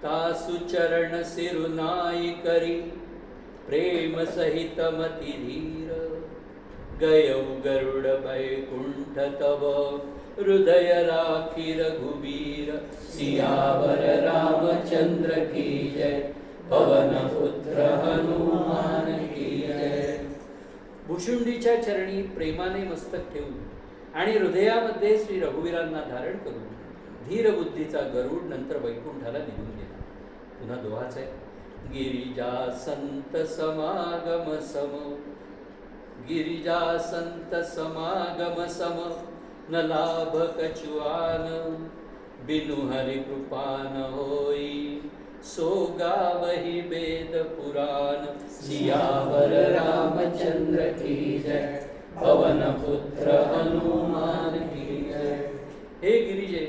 तासु चरण सिरुनाई करी, प्रेम सहित मति धीर. गयौ गरुड बैकुंठ तव, हृदय राखी रघुवीर. सियावर रामचंद्र की जय, पवन पुत्र हनुमान की जय. भुशुंडीच्या चरणी प्रेमाने मस्तक ठेवून आणि हृदयामध्ये श्री रघुवीरांना धारण करून धीर बुद्धीचा गरुड नंतर वैकुंठाला निघून गेला. पुन्हा दोहाच आहे. गिरिजा संत समागम सम, गिरिजा संत समागम सम. न लाभ कछुआन, बिनु हरि कृपान होई. सो गावहि वेद पुराण, सियावर रामचंद्र की जय, पवन पुत्र हनुमान की जय. हे गिरिजे,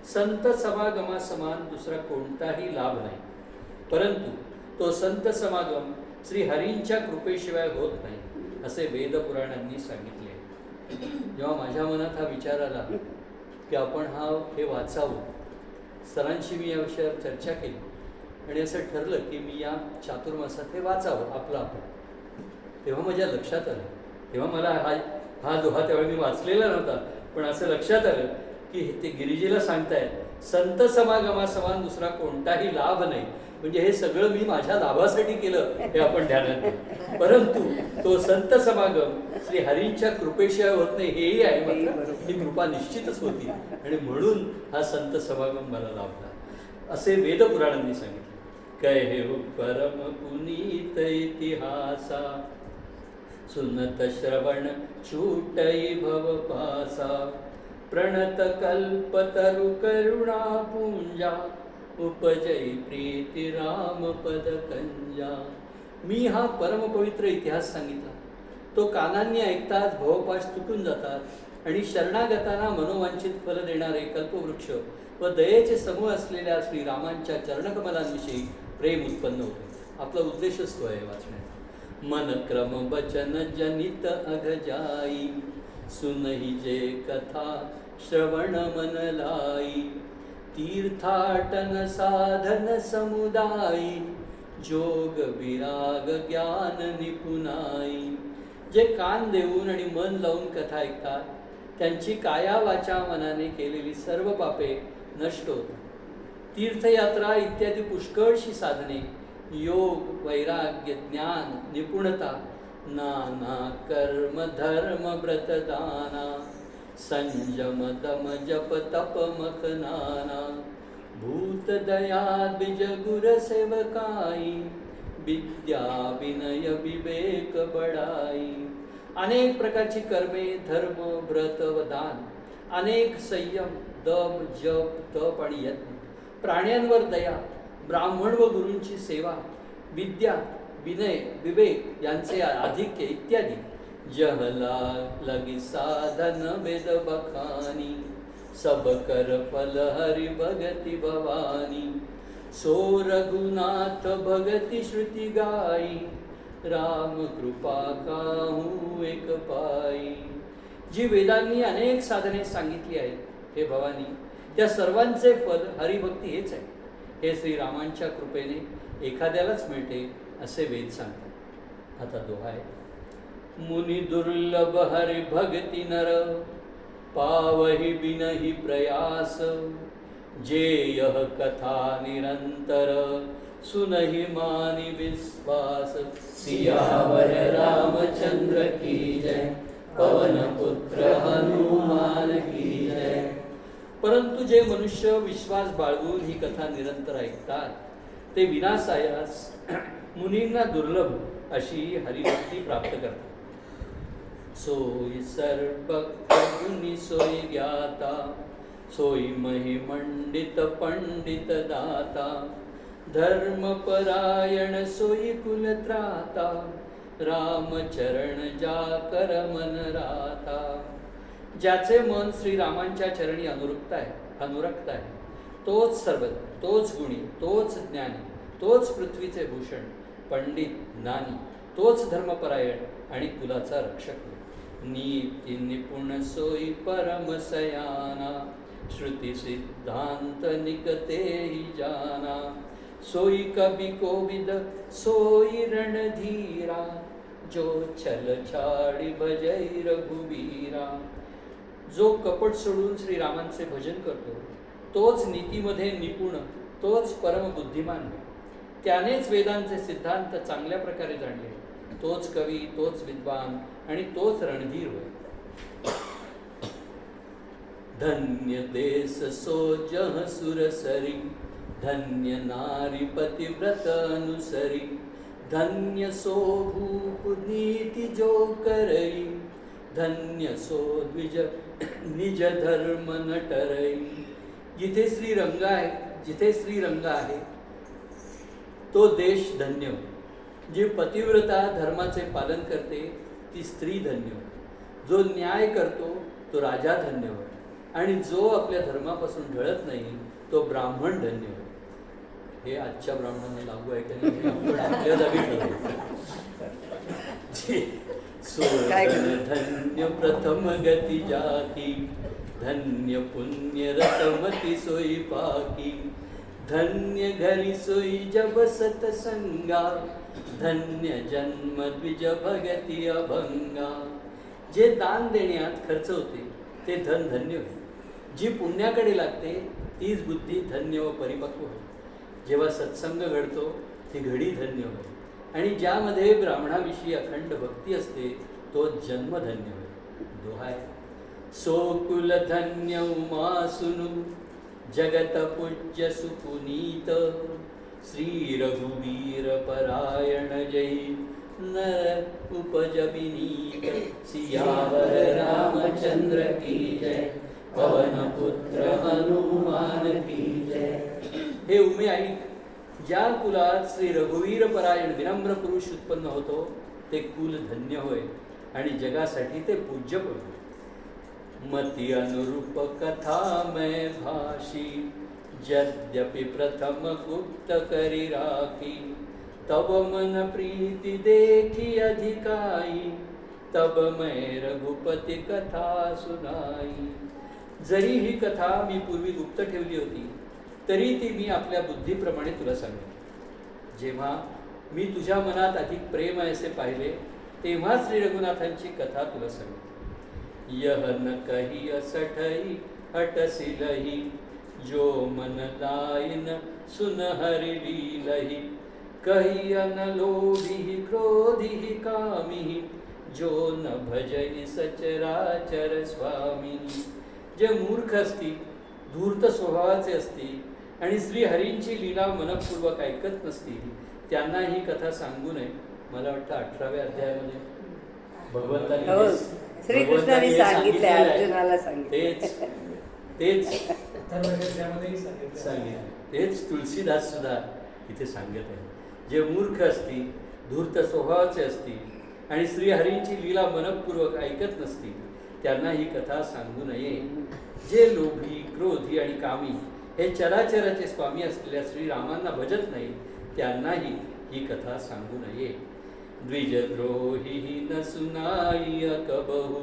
संत समागमा समान दुसरा कोणताही लाभ नाही, परंतु तो संत समागम श्री हरींच्या कृपेशिवाय होत नाही असे वेदपुराणांनी सांगितले. जेव्हा माझ्या मनात हा विचार आला की आपण हे वाचावं, सरांशी मी या विषयावर चर्चा केली आणि असं ठरलं की मी या चातुर्मासात हे वाचावं आपलं आपण. तेव्हा माझ्या लक्षात आलं, तेव्हा मला हा दोहा त्यावेळी मी वाचलेला नव्हता, पण असं लक्षात आलं की ते गिरिजेला सांगतायत संत समागमा समान दुसरा कोणताही लाभ नाही. म्हणजे हे सगळं मी माझ्या लाभासाठी केलं हे आपण ध्यानात घेऊ, परंतु तो संत समागम श्री हरींच्या कृपेशिवाय होत नाही हेही आहे. मात्र ही कृपा निश्चितच होती आणि म्हणून हा संत समागम मला लाभला असे वेदपुराणांनी सांगितले. कहे परम पुनीत इतिहासा, सुनत श्रवण छूटई भव पासा. प्रणत कल्पतरु करुणा पुंजा, उपजई प्रीती राम पद कंजा. मी हा परमपवित्र इतिहास सांगितला तो कानांनी ऐकताच भवपाश तुटून जातात आणि शरणागतांना मनोवांछित फल देणारे कल्पवृक्ष व दयेचे समूह असलेल्या श्रीरामांच्या चरणकमलांविषयी प्रेम उत्पन्न होते. आपला उद्देशच तो आहे वाचण्याचा. मन क्रम बचन जनित अघ जाई, सुनहि जे कथा श्रवण मन लाई, तीर्थाटन साधन समुदायी, जोग विराग ज्ञान निपुणाई. जे कान देऊन आणि मन लावून कथा ऐकतात त्यांची काया वाचा मनाने केलेली सर्व पापे नष्ट होतात. तीर्थयात्रा इत्यादी पुष्कळशी साधने, योग वैराग्य ज्ञान निपुणता, नाना कर्म धर्म व्रत दाना, संयम दम जप तप मख नाना, भूत दया द्विज गुर सेवकाई, विद्या विनय विवेक बडाई. अनेक प्रकारची कर्मे धर्म व्रत व दान, अनेक संयम दम जप तप आणि यत्न, प्राण्यांवर दया, ब्राह्मण व गुरूंची सेवा, विद्या विनय विवेक यांचे आधिक्य इत्यादी. जहला लगी साधन वेद बखानी, सब कर फल हरि भगति भवानी. सो रघुनाथ भगति श्रुति गाई, राम कृपा काहू एक पाई. जी वेदांनी अनेक साधने सांगितली आहेत हे भवानी, त्या सर्वांचे फल हरिभक्ती हेच आहे. हे श्रीरामांच्या कृपेने एखाद्यालाच मिळते असे वेद सांगतात. आता दोहा आहे. मुनि दुर्लभ हरि भक्ति नर, पावहि बिनहि प्रयास, जे यह कथा निरंतर, सुनहि मानि विश्वास. सियावर रामचंद्र की जय, पवन पुत्र हनुमान की जय. परंतु जे मनुष्य विश्वास बाळगून ही कथा निरंतर ऐकतात ते विनाशायास मुनींना दुर्लभ अशी हरिभक्ती प्राप्त करतात. सोई सर्वज्ञ गुणी सोई ज्ञाता, सोई महिमंडित पंडित दाता, धर्मपरायण सोई कुलत्राता, रामचरण जाकर मन राता. ज्याचे मन श्रीरामांच्या चरणी अनुरक्त आहे तोच सर्वज्ञ, तोच गुणी, तोच ज्ञानी, तोच पृथ्वीचे भूषण, पंडित ज्ञानी, तोच धर्मपरायण आणि कुलाचा रक्षक. नीती निपुण सोई परम सयाना, श्रुति सिद्धांत निकते ही जाना. सोई कवि कोविद सोई रणधीरा, जो छल छाडी भजई रघुवीरा. जो कपट सोडून श्रीरामांचे भजन करतो तोच नीतीमध्ये निपुण, तोच परम बुद्धिमान. त्यानेच वेदांचे सिद्धांत चांगल्या प्रकारे जाणले. तोच कवी, तोच विद्वान आणि तोच रणधीर होय. धन्य देश सो जह सुरसरी, धन्य नारी पतिव्रत अनुसरी, धन्य सो भूप नीति जो करई, धन्य सो द्विज निज धर्म न टरई. जिथे श्रीरंग आहे तो देश धन्य. जी पतिव्रता धर्माचे पालन करते ती स्त्री धन्य. जो न्याय करतो तो राजा धन्य होय, आणि जो आपल्या धर्मापासून ढळत नाही तो ब्राह्मण धन्य होय. हे आजच्या ब्राह्मणांना लागू आहे का नाही आपण आपल्या जागी ठरवू. धन्य प्रथम गती जाती, धन्य पुण्य रतमती सोई पाकी, धन्य घरी सोई जब सतसंगा, धन्य जन्म द्विज भगती अभंगा. जे दान देण्यात खर्च होते ते धन धन्य होय. जी पुण्याकडे लागते तीच बुद्धी धन्य व परिपक्व होय. जेव्हा सत्संग घडतो ती घडी धन्य होय, आणि ज्यामध्ये ब्राह्मणाविषयी अखंड भक्ती असते तो जन्म धन्य होय. दोहाय. सो कुल धन्य उमा सुनु, जगत पूज्य सुपुनीत, श्री रघुवीर परायण जय, नर उपज विनीत. सियावर रामचंद्र की जय, पवन पुत्र हनुमान की जय. हे उमे आई, ज्या कुलात श्री रघुवीर परायण विनम्र पुरुष उत्पन्न होतो ते कुल धन्य होय. आणि जगासाठी ते पूज्य पण. मती अनुरूप कथा मैं भाषी, यद्यपि प्रथम गुप्त करी राखी, तब मन प्रीति देखी अधिकाई, तब मैं रघुपति कथा सुनाई. जरी ही कथा मी पूर्वी गुप्त ठेवली होती तरी ती मी आपल्या बुद्धीप्रमाणे तुला सांगितली. जेव्हा मी तुझ्या मनात अधिक प्रेम आहे असे पाहिले तेव्हा श्री रघुनाथांची कथा तुला सांगितली. यह न कही असठई हटसिलही, जो मन लाइन सुन हरि लीलही, कही अन लोभी क्रोधी कामी, जो न भजई सचराचर स्वामी. जे मूर्ख असतील, धूर्त स्वभावाचे असतील आणि श्रीहरींची लीला मनपूर्वक ऐकत नसतील त्यांना ही कथा सांगू नये. मला वाटतं 18व्या अध्यायामध्ये भगवंतांनी श्रीकृष्णाने सांगितले, अर्जुनाला सांगितले. तेच सांगितले. तेच तुलसीदास सुद्धा इथे सांगत आहे. जे मूर्ख असतील, धूर्त स्वभावाचे असतील आणि श्रीहरींची लीला मनपूर्वक ऐकत नसतील त्यांना ही कथा सांगू नये. जे लोभी, क्रोधी आणि कामी हे चराचराचे स्वामी असलेल्या श्रीरामांना भजत नाही त्यांनाही ही कथा सांगू नये. द्विजद्रोही न सुनाई अकबहु,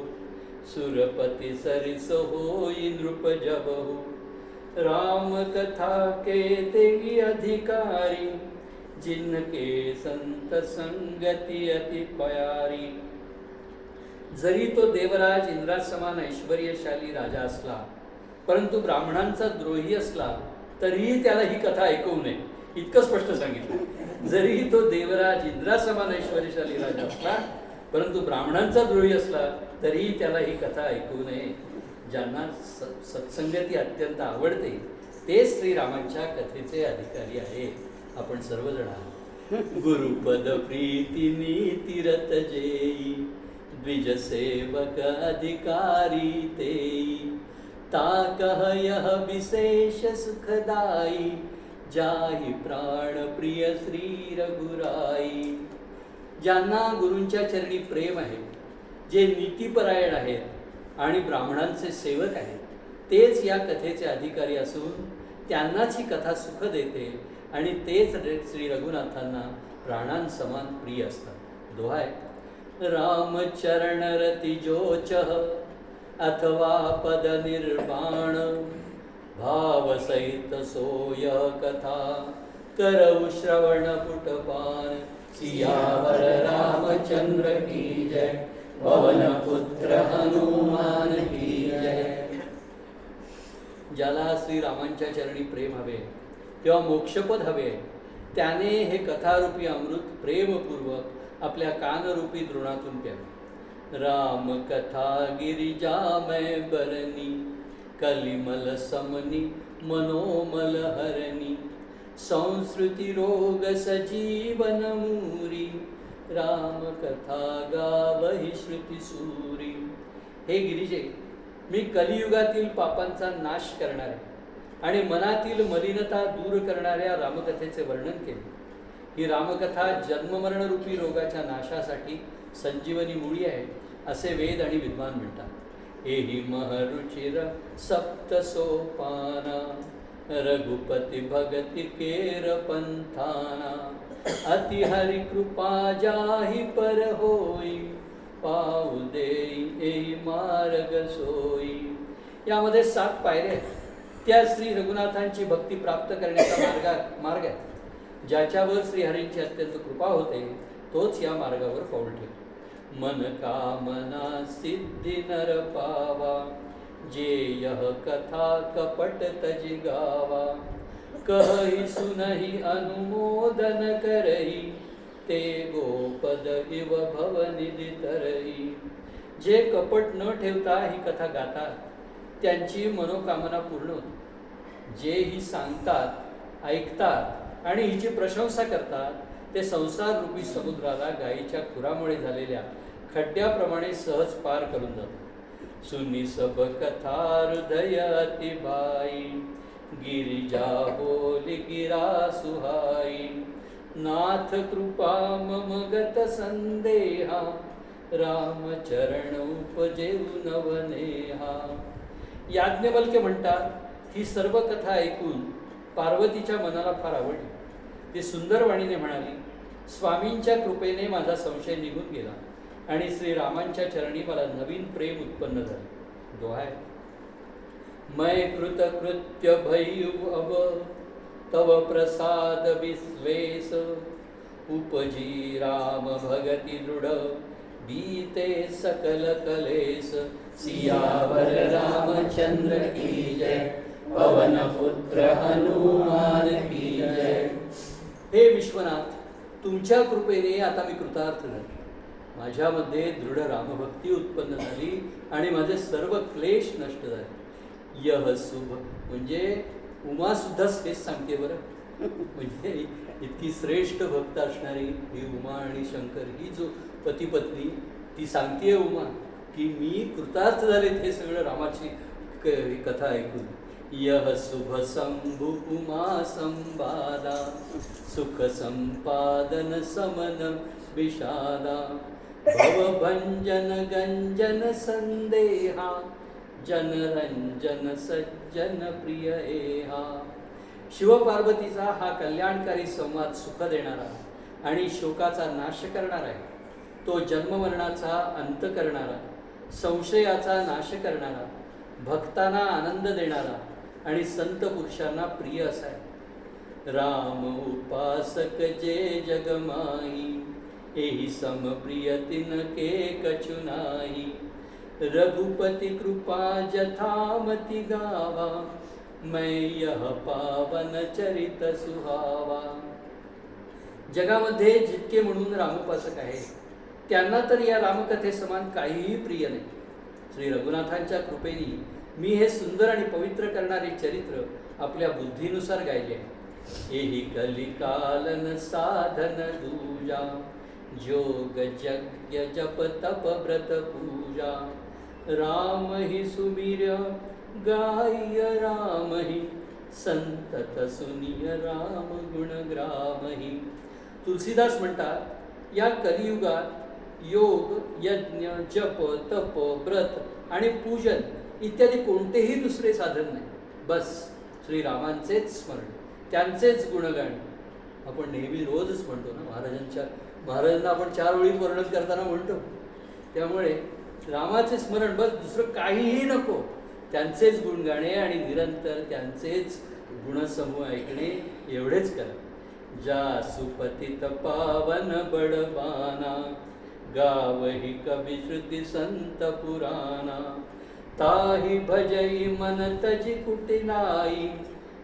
सुरपति सरिस होई नृप जबहु, राम कथा के तेगी अधिकारी, जिनके संत संगति अति प्यारी. जरी तो देवराज इंद्रासमान ऐश्वर्यशाली राजा असला परंतु ब्राह्मणांचा द्रोही असला तरीही त्याला ही कथा ऐकवू नये. इतकं स्पष्ट सांगितलं. जरी तो देवराज इंद्रासमान ऐश्वर्यशाली राजा असला परंतु ब्राह्मणांचा द्रोही असला तरीही त्याला ही कथा ऐकवू नये. ज्यांना सत्संगती अत्यंत आवडते ते श्रीरामांच्या कथेचे अधिकारी आहे. आपण सर्वजण आहात. गुरुपद प्रीती तीरथ जेई, द्विज सेवक अधिकारी तेई, ताकह यह विशेष सुखदाई, जाहि प्राण प्रिय श्री रघुराई. ज्यांना गुरूंच्या चरणी प्रेम आहे, जे नीतिपरायण आहेत आणि ब्राह्मणांचे सेवक आहेत तेच या कथेचे अधिकारी असून त्यांनाच ही कथा सुख देते आणि तेच श्री रघुनाथांना प्राणांसमान प्रिय असतात. दोहा आहे. रामचरण रति जोचह, अथवा पद निर्वाण, भाव सहित सोय कथा, करऊ श्रवण पुटपान. सियावर रामचंद्र की जय, पवन पुत्र हनुमान की जय. ज्याला श्रीरामांच्या चरणी प्रेम हवे किंवा मोक्षपद हवे त्याने हे कथारूपी अमृत प्रेमपूर्वक आपल्या कानरूपी द्रोणातून प्यावे. राम कथा गिरिजा मैं बरनी, कलिमल समनी मनोमल हरणी, संस्कृति रोग सजीवन मूरी, राम कथा गावहि श्रुती सूरी. हे गिरिजे, मी कलियुगातील पापांचा नाश करणारे आणि मनातील मलिनता दूर करणाऱ्या रामकथेचे वर्णन केले. ही रामकथा जन्ममरणरूपी रोगाच्या नाशासाठी संजीवनी मुळी आहे असे वेद आणि विद्वान म्हणतात. एही महरुचिर सप्त सोपाना, रघुपति भगति केर पंथाना, अति हरि कृपा जाहि पर होई, पाऊ देई एही मार्ग सोई. यामध्ये 7 पायऱ्या आहेत. त्या श्री रघुनाथांची भक्ती प्राप्त करण्याचा मार्ग आहे. ज्याच्यावर श्रीहरींची अत्यंत कृपा होते तोच या मार्गावर पाऊल ठेवतो. मन कामना सिद्धी नर पावा, जे यह कथा कपट तजी गावा, कहई सुनहि अनुमोदन करही, ते गोपद इव भवनिधि तरही. जे कपट न ठेवता ही कथा गातात त्यांची मनोकामना पूर्ण होते. जे ही सांगतात, ऐकतात आणि हिची प्रशंसा करतात ते संसार रूपी समुद्राला गायीच्या खुरामुळे झालेल्या खड्ड्याप्रमाणे सहज पार करून जातात. सुनी सब कथा हृदय अतिभाई, गिरिजा बोली गिरा सुहाई, नाथ कृपा मम गत संदेहा, रामचरण उपजेऊ नवनेहा. याज्ञवल्क्य म्हणतात, ही सर्व कथा ऐकून पार्वतीच्या मनाला फार आवडली. ती सुंदर वाणीने म्हणाली, स्वामींच्या कृपेने माझा संशय निघून गेला आणि श्रीरामांच्या चरणी मला नवीन प्रेम उत्पन्न झाले. दोहा आहे, मै कृतकृत्य भयु अब तव प्रसाद विश्वेश, उपजी राम भगति दृढ बीते सकल कलेस. सियावर रामचंद्र की जय, पवन पुत्र हनुमान की जय. हे विश्वनाथ, तुमच्या कृपेने आता मी कृतार्थ झाले. माझ्यामध्ये दृढ रामभक्ती उत्पन्न झाली आणि माझे सर्व क्लेश नष्ट झाले. यह शुभ म्हणजे उमा सुद्धा हेच सांगते बरं. म्हणजे इतकी श्रेष्ठ भक्त असणारी ही उमा आणि शंकर, ही जो पती पत्नी, ती सांगतेय उमा की मी कृतार्थ झाले हे सगळं रामाची कथा ऐकून. यह शुभ शंभु उमा संवादा, सुख संपादन समन विषादा, भवभंजन गंजन संदेहा, जनरंजन सज्जन प्रिय एहा. शिवपार्वतीचा हा कल्याणकारी संवाद सुख देणारा आणि शोकाचा नाश करणारा आहे. तो जन्ममरणाचा अंत करणारा, संशयाचा नाश करणारा, भक्तांना आनंद देणारा आणि संत पुरुषांना प्रिय असा आहे. राम उपासक जे जगमाही, एही सम प्रिय तिनके कछु नाही. रघुपति कृपा जथामति गावा, मैं यह पावन चरित सुहावा. जगामध्ये जितके म्हणून रामोपासक आहे त्यांना तर या रामकथेसमान काहीही प्रिय नाही. श्री रघुनाथांच्या कृपेने मी हे सुंदर आणि पवित्र करणारे चरित्र आपल्या बुद्धीनुसार गायले आहे. एही कलिकालन साधन दूजा, जोग यज्ञ जप तप व्रत पूजा. राम ही सुमिर्य गाय राम ही, संतत सुनिय राम गुणग्राम ही. तुलसीदास म्हणतात, या कलियुगात योग, यज्ञ, जप, तप, व्रत आणि पूजन इत्यादी कोणतेही दुसरे साधन नाही. बस श्रीरामांचेच स्मरण, त्यांचेच गुणगान आपण नेहमी रोजच म्हणतो ना. महाराजांना आपण 4 ओळीत वर्णन करताना म्हणतो. त्यामुळे रामाचे स्मरण, बस दुसरं काहीही नको. त्यांचेच गुण गाणे आणि निरंतर त्यांचेच गुणसमूह ऐकणे एवढेच करा. जा सुपतित पावन बडबाना, गावही कवी श्रुती संत पुराणा. ताही भजई मन तजी कुटिलाई,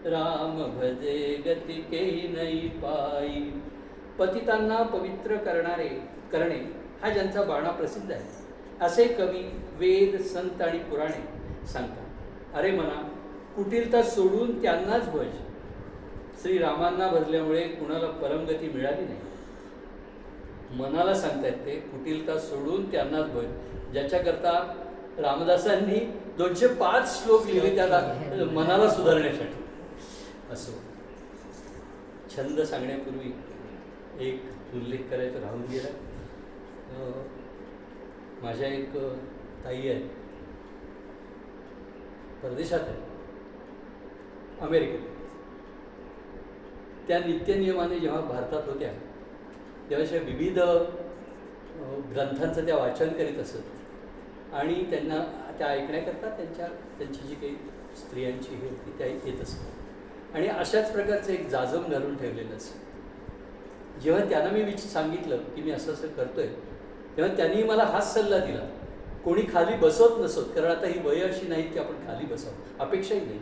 राम भजे गती केही नाही पायी. पतितांना पवित्र करणे हा ज्यांचा बाणा प्रसिद्ध आहे, असे कवी, वेद, संत आणि पुराणे सांगतात. अरे मना, कुटिलता सोडून त्यांनाच भज. श्रीरामांना भजल्यामुळे कुणाला परमगती मिळाली नाही. मनाला सांगतायत ते, कुटिलता सोडून त्यांनाच भज, ज्याच्याकरता रामदासांनी 205 श्लोक लिहिले त्याला मनाला सुधारण्यासाठी. असो, छंद सांगण्यापूर्वी एक उल्लेख करायचा राहून गेला. माझ्या एक ताई आहे, परदेशात आहे, अमेरिकेत. त्या नित्यनियमाने जेव्हा भारतात होत्या तेव्हा अशा विविध ग्रंथांचं त्या वाचन करीत असत आणि त्यांना त्या ऐकण्याकरता त्यांची जी काही स्त्रियांची हे होती त्या येत असत आणि अशाच प्रकारचं एक जाजम घालून ठेवलेलं असतं. जेव्हा त्यांना मी सांगितलं की मी असं असं करतोय, तेव्हा त्यांनी मला हाच सल्ला दिला, कोणी खाली बसवत नसत, कारण आता ही वय अशी नाहीत की आपण खाली बसावं, अपेक्षाही नाही.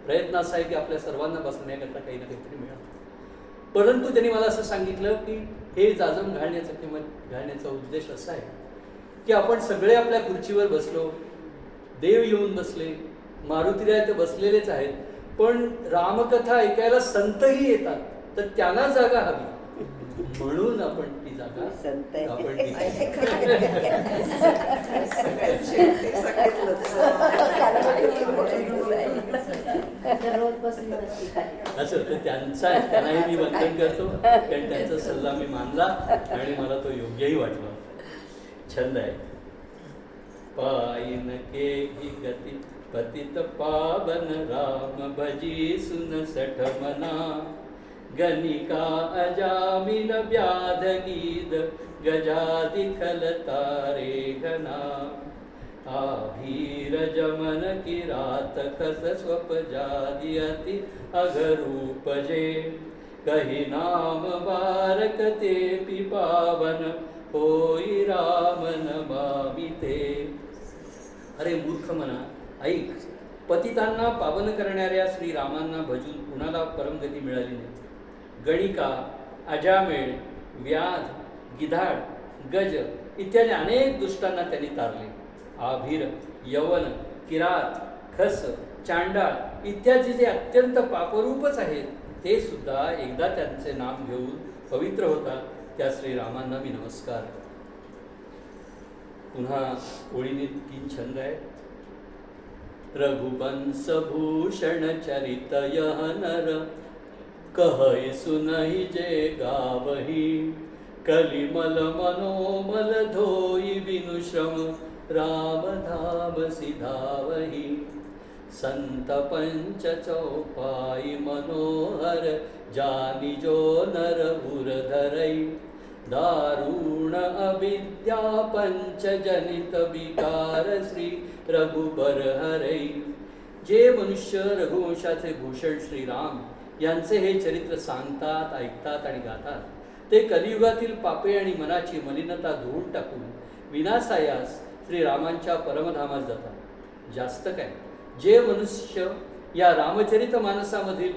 प्रयत्न असा आहे की आपल्या सर्वांना बसण्याकरता काही ना काहीतरी मिळावं. परंतु त्यांनी मला असं सांगितलं की हे जाजम घालण्याचा उद्देश असा आहे की आपण सगळे आपल्या खुर्चीवर बसलो, देव येऊन बसले, मारुतीराय तर बसलेलेच आहेत, पण रामकथा ऐकायला संतही येतात, तर त्यांना जागा हवी. म्हणून आपण ती जागा आपण असं तर त्यांनाही मी वंदन करतो, कारण त्यांचा सल्ला मी मानला आणि मला तो योग्यही वाटला. छंद आहे. पायीन केही गती पतित पावन राम भजी सुन सठ मना. गणिका अजामिल व्याध गीद गजादि खल तारे घना. आभीर जमन किरात खस स्वपजादि अति अघरूप जे. कही नाम बारक ते पावन होई राम नमामि ते. अरे मूर्ख मना, ऐक, पतितांना पावन करणाऱ्या श्रीरामांना भजून कुणाला परमगती मिळाली नाही. गणिका, अजामेळ, व्याध, गिधाड, गज इत्यादी अनेक दुष्टांना त्यांनी तारले. आभीर, यवन, किरात, खस, चांडाळ इत्यादी जे अत्यंत पापरूपच आहेत ते सुद्धा एकदा त्यांचे नाम घेऊन पवित्र होतात. त्या श्रीरामांना मी नमस्कार. पुन्हा ओळीने 3 छंद आहेत. रघुवंश भूषण चरित यह नर कहै सुनहि जे गावही. कलिमल मनोमल धोई विनुश्रम राम धाम सिधावही. संत पंच चौपाई मनोहर जानी जो नर उर धरई. दारुण अविद्या पंच जनित विकार श्री रघुबर हरई. जे मनुष्य रघुवंशाचे भूषण श्रीराम यांचे हे चरित्र सांगतात, ऐकतात आणि गातात ते कलियुगातील पापे आणि मनाची मलिनता धुवून टाकून विनासायास श्रीरामांच्या परमधामात जातात. जास्त काय, जे मनुष्य या रामचरित मानसामधील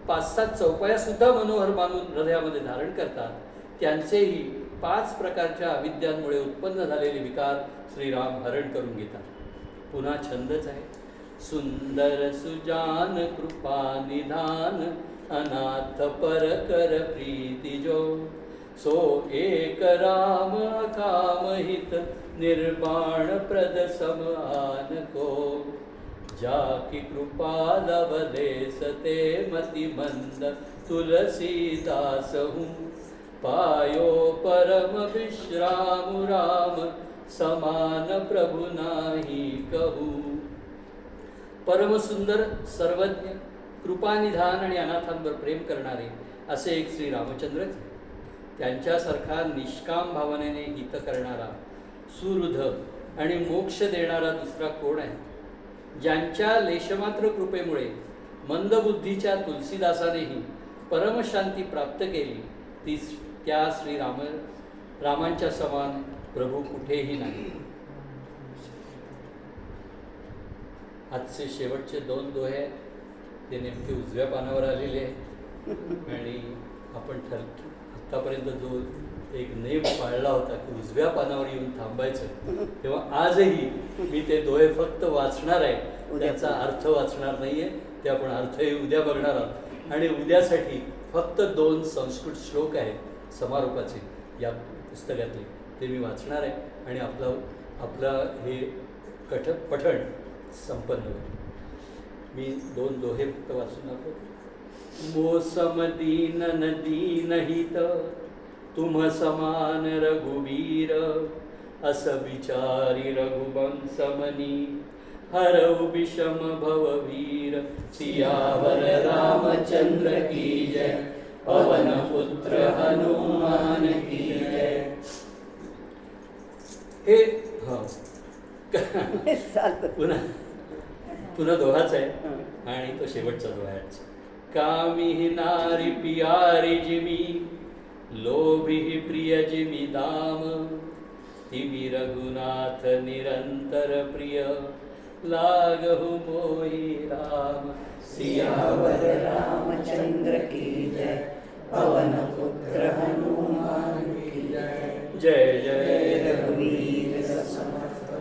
5-7 चौपाया सुद्धा मनोहर मानून हृदयामध्ये धारण करतात त्यांचेही 5 प्रकारच्या अविद्यांमुळे उत्पन्न झालेले विकार श्रीराम हरण करून घेतात. पुन्हा छंदच आहे. सुंदर सुजान कृपा निधान अनाथ परकर प्रीती जो. सो एक राम कामहित निर्वाण प्रद समान को. जाकी कृपा लवलेस ते मति मंद तुलसीदास हूँ. पायो परम विश्राम राम समान प्रभु नाही कहू. परमसुंदर, सर्वज्ञ, कृपानिधान आणि अनाथांवर प्रेम करणारे असे एक श्री रामचंद्रच. त्यांच्यासारखा निष्काम भावनेने हित करणारा, सुहृद आणि मोक्ष देणारा दुसरा कोण आहे. ज्यांच्या लेशमात्र कृपेमुळे मंदबुद्धीच्या तुलसीदासानेही परमशांती प्राप्त केली ती त्या रामांच्या समान प्रभू कुठेही नाही. आजचे शेवटचे 2 दोहे आहेत ते नेमके उजव्या पानावर आलेले आहेत आणि आपण आत्तापर्यंत जो एक नेम पाळला होता की उजव्या पानावर येऊन थांबायचं, तेव्हा आजही मी ते दोहे फक्त वाचणार आहे, त्याचा अर्थ वाचणार नाही आहे. ते आपण अर्थही उद्या बघणार आहोत. आणि उद्यासाठी फक्त 2 संस्कृत श्लोक आहेत समारोपाचे या पुस्तकातले, ते मी वाचणार आहे आणि आपलं हे पठण संपन्न होईल. मी 2 दोहे फक्त वाचून दाखवतो. मोसम दीन न दीनहित तुम समान रघुवीर. अस विचारी रघुवंश मनी हरऊ विषम भववीर. सियावर रामचंद्र की जय. पवन पुत्र हनुमान की जय. हे पुन्हा दोहाच आहे आणि तो शेवटचा दोहा आहे. कामी नारी पियारी जिमी लोभी प्रिय जिमी दाम. तिमी रघुनाथ निरंतर प्रिय लागहु मोहि राम. सियावर रामचंद्र की जय. पवन पुत्र हनुमान की जय. जय जय रघुवीर समर्थ.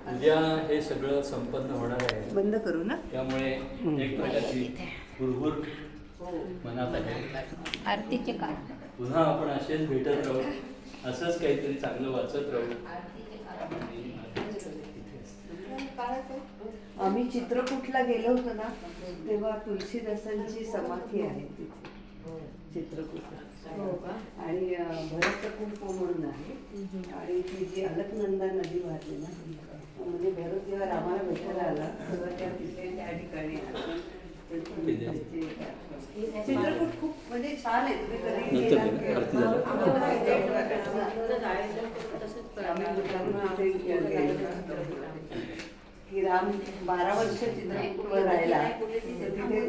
उद्या हे सगळं संपन्न होणार आहे. बंद करू ना. त्यामुळे एक प्रकारची हुरहुर मनात आहे. आरतीचे काळ पुन्हा आपण असेच भेटत राहू, असंच काहीतरी चांगलं वाचत राहू. आम्ही चित्रकूटला गेलो होतो ना तेव्हा तुलसीदासांची समाधी आहे तिथे चित्रकूटला. हो का? आणि भरतचं कुंप म्हणून आहे आणि ती जी अलकनंदा नदी वाहते ना म्हणजे भरत जेव्हा रामाला भेटायला आला तेव्हा त्या तिथे त्या ठिकाणी आला. चित्रकूट खूप म्हणजे छान आहे तुम्ही कधी नंतर गेलात बघा, आरती की- झाली. आम्ही मुद्दाम तिथे गेलो. की राम 12 वर्ष चित्रकूटवर राहिला तर तिथे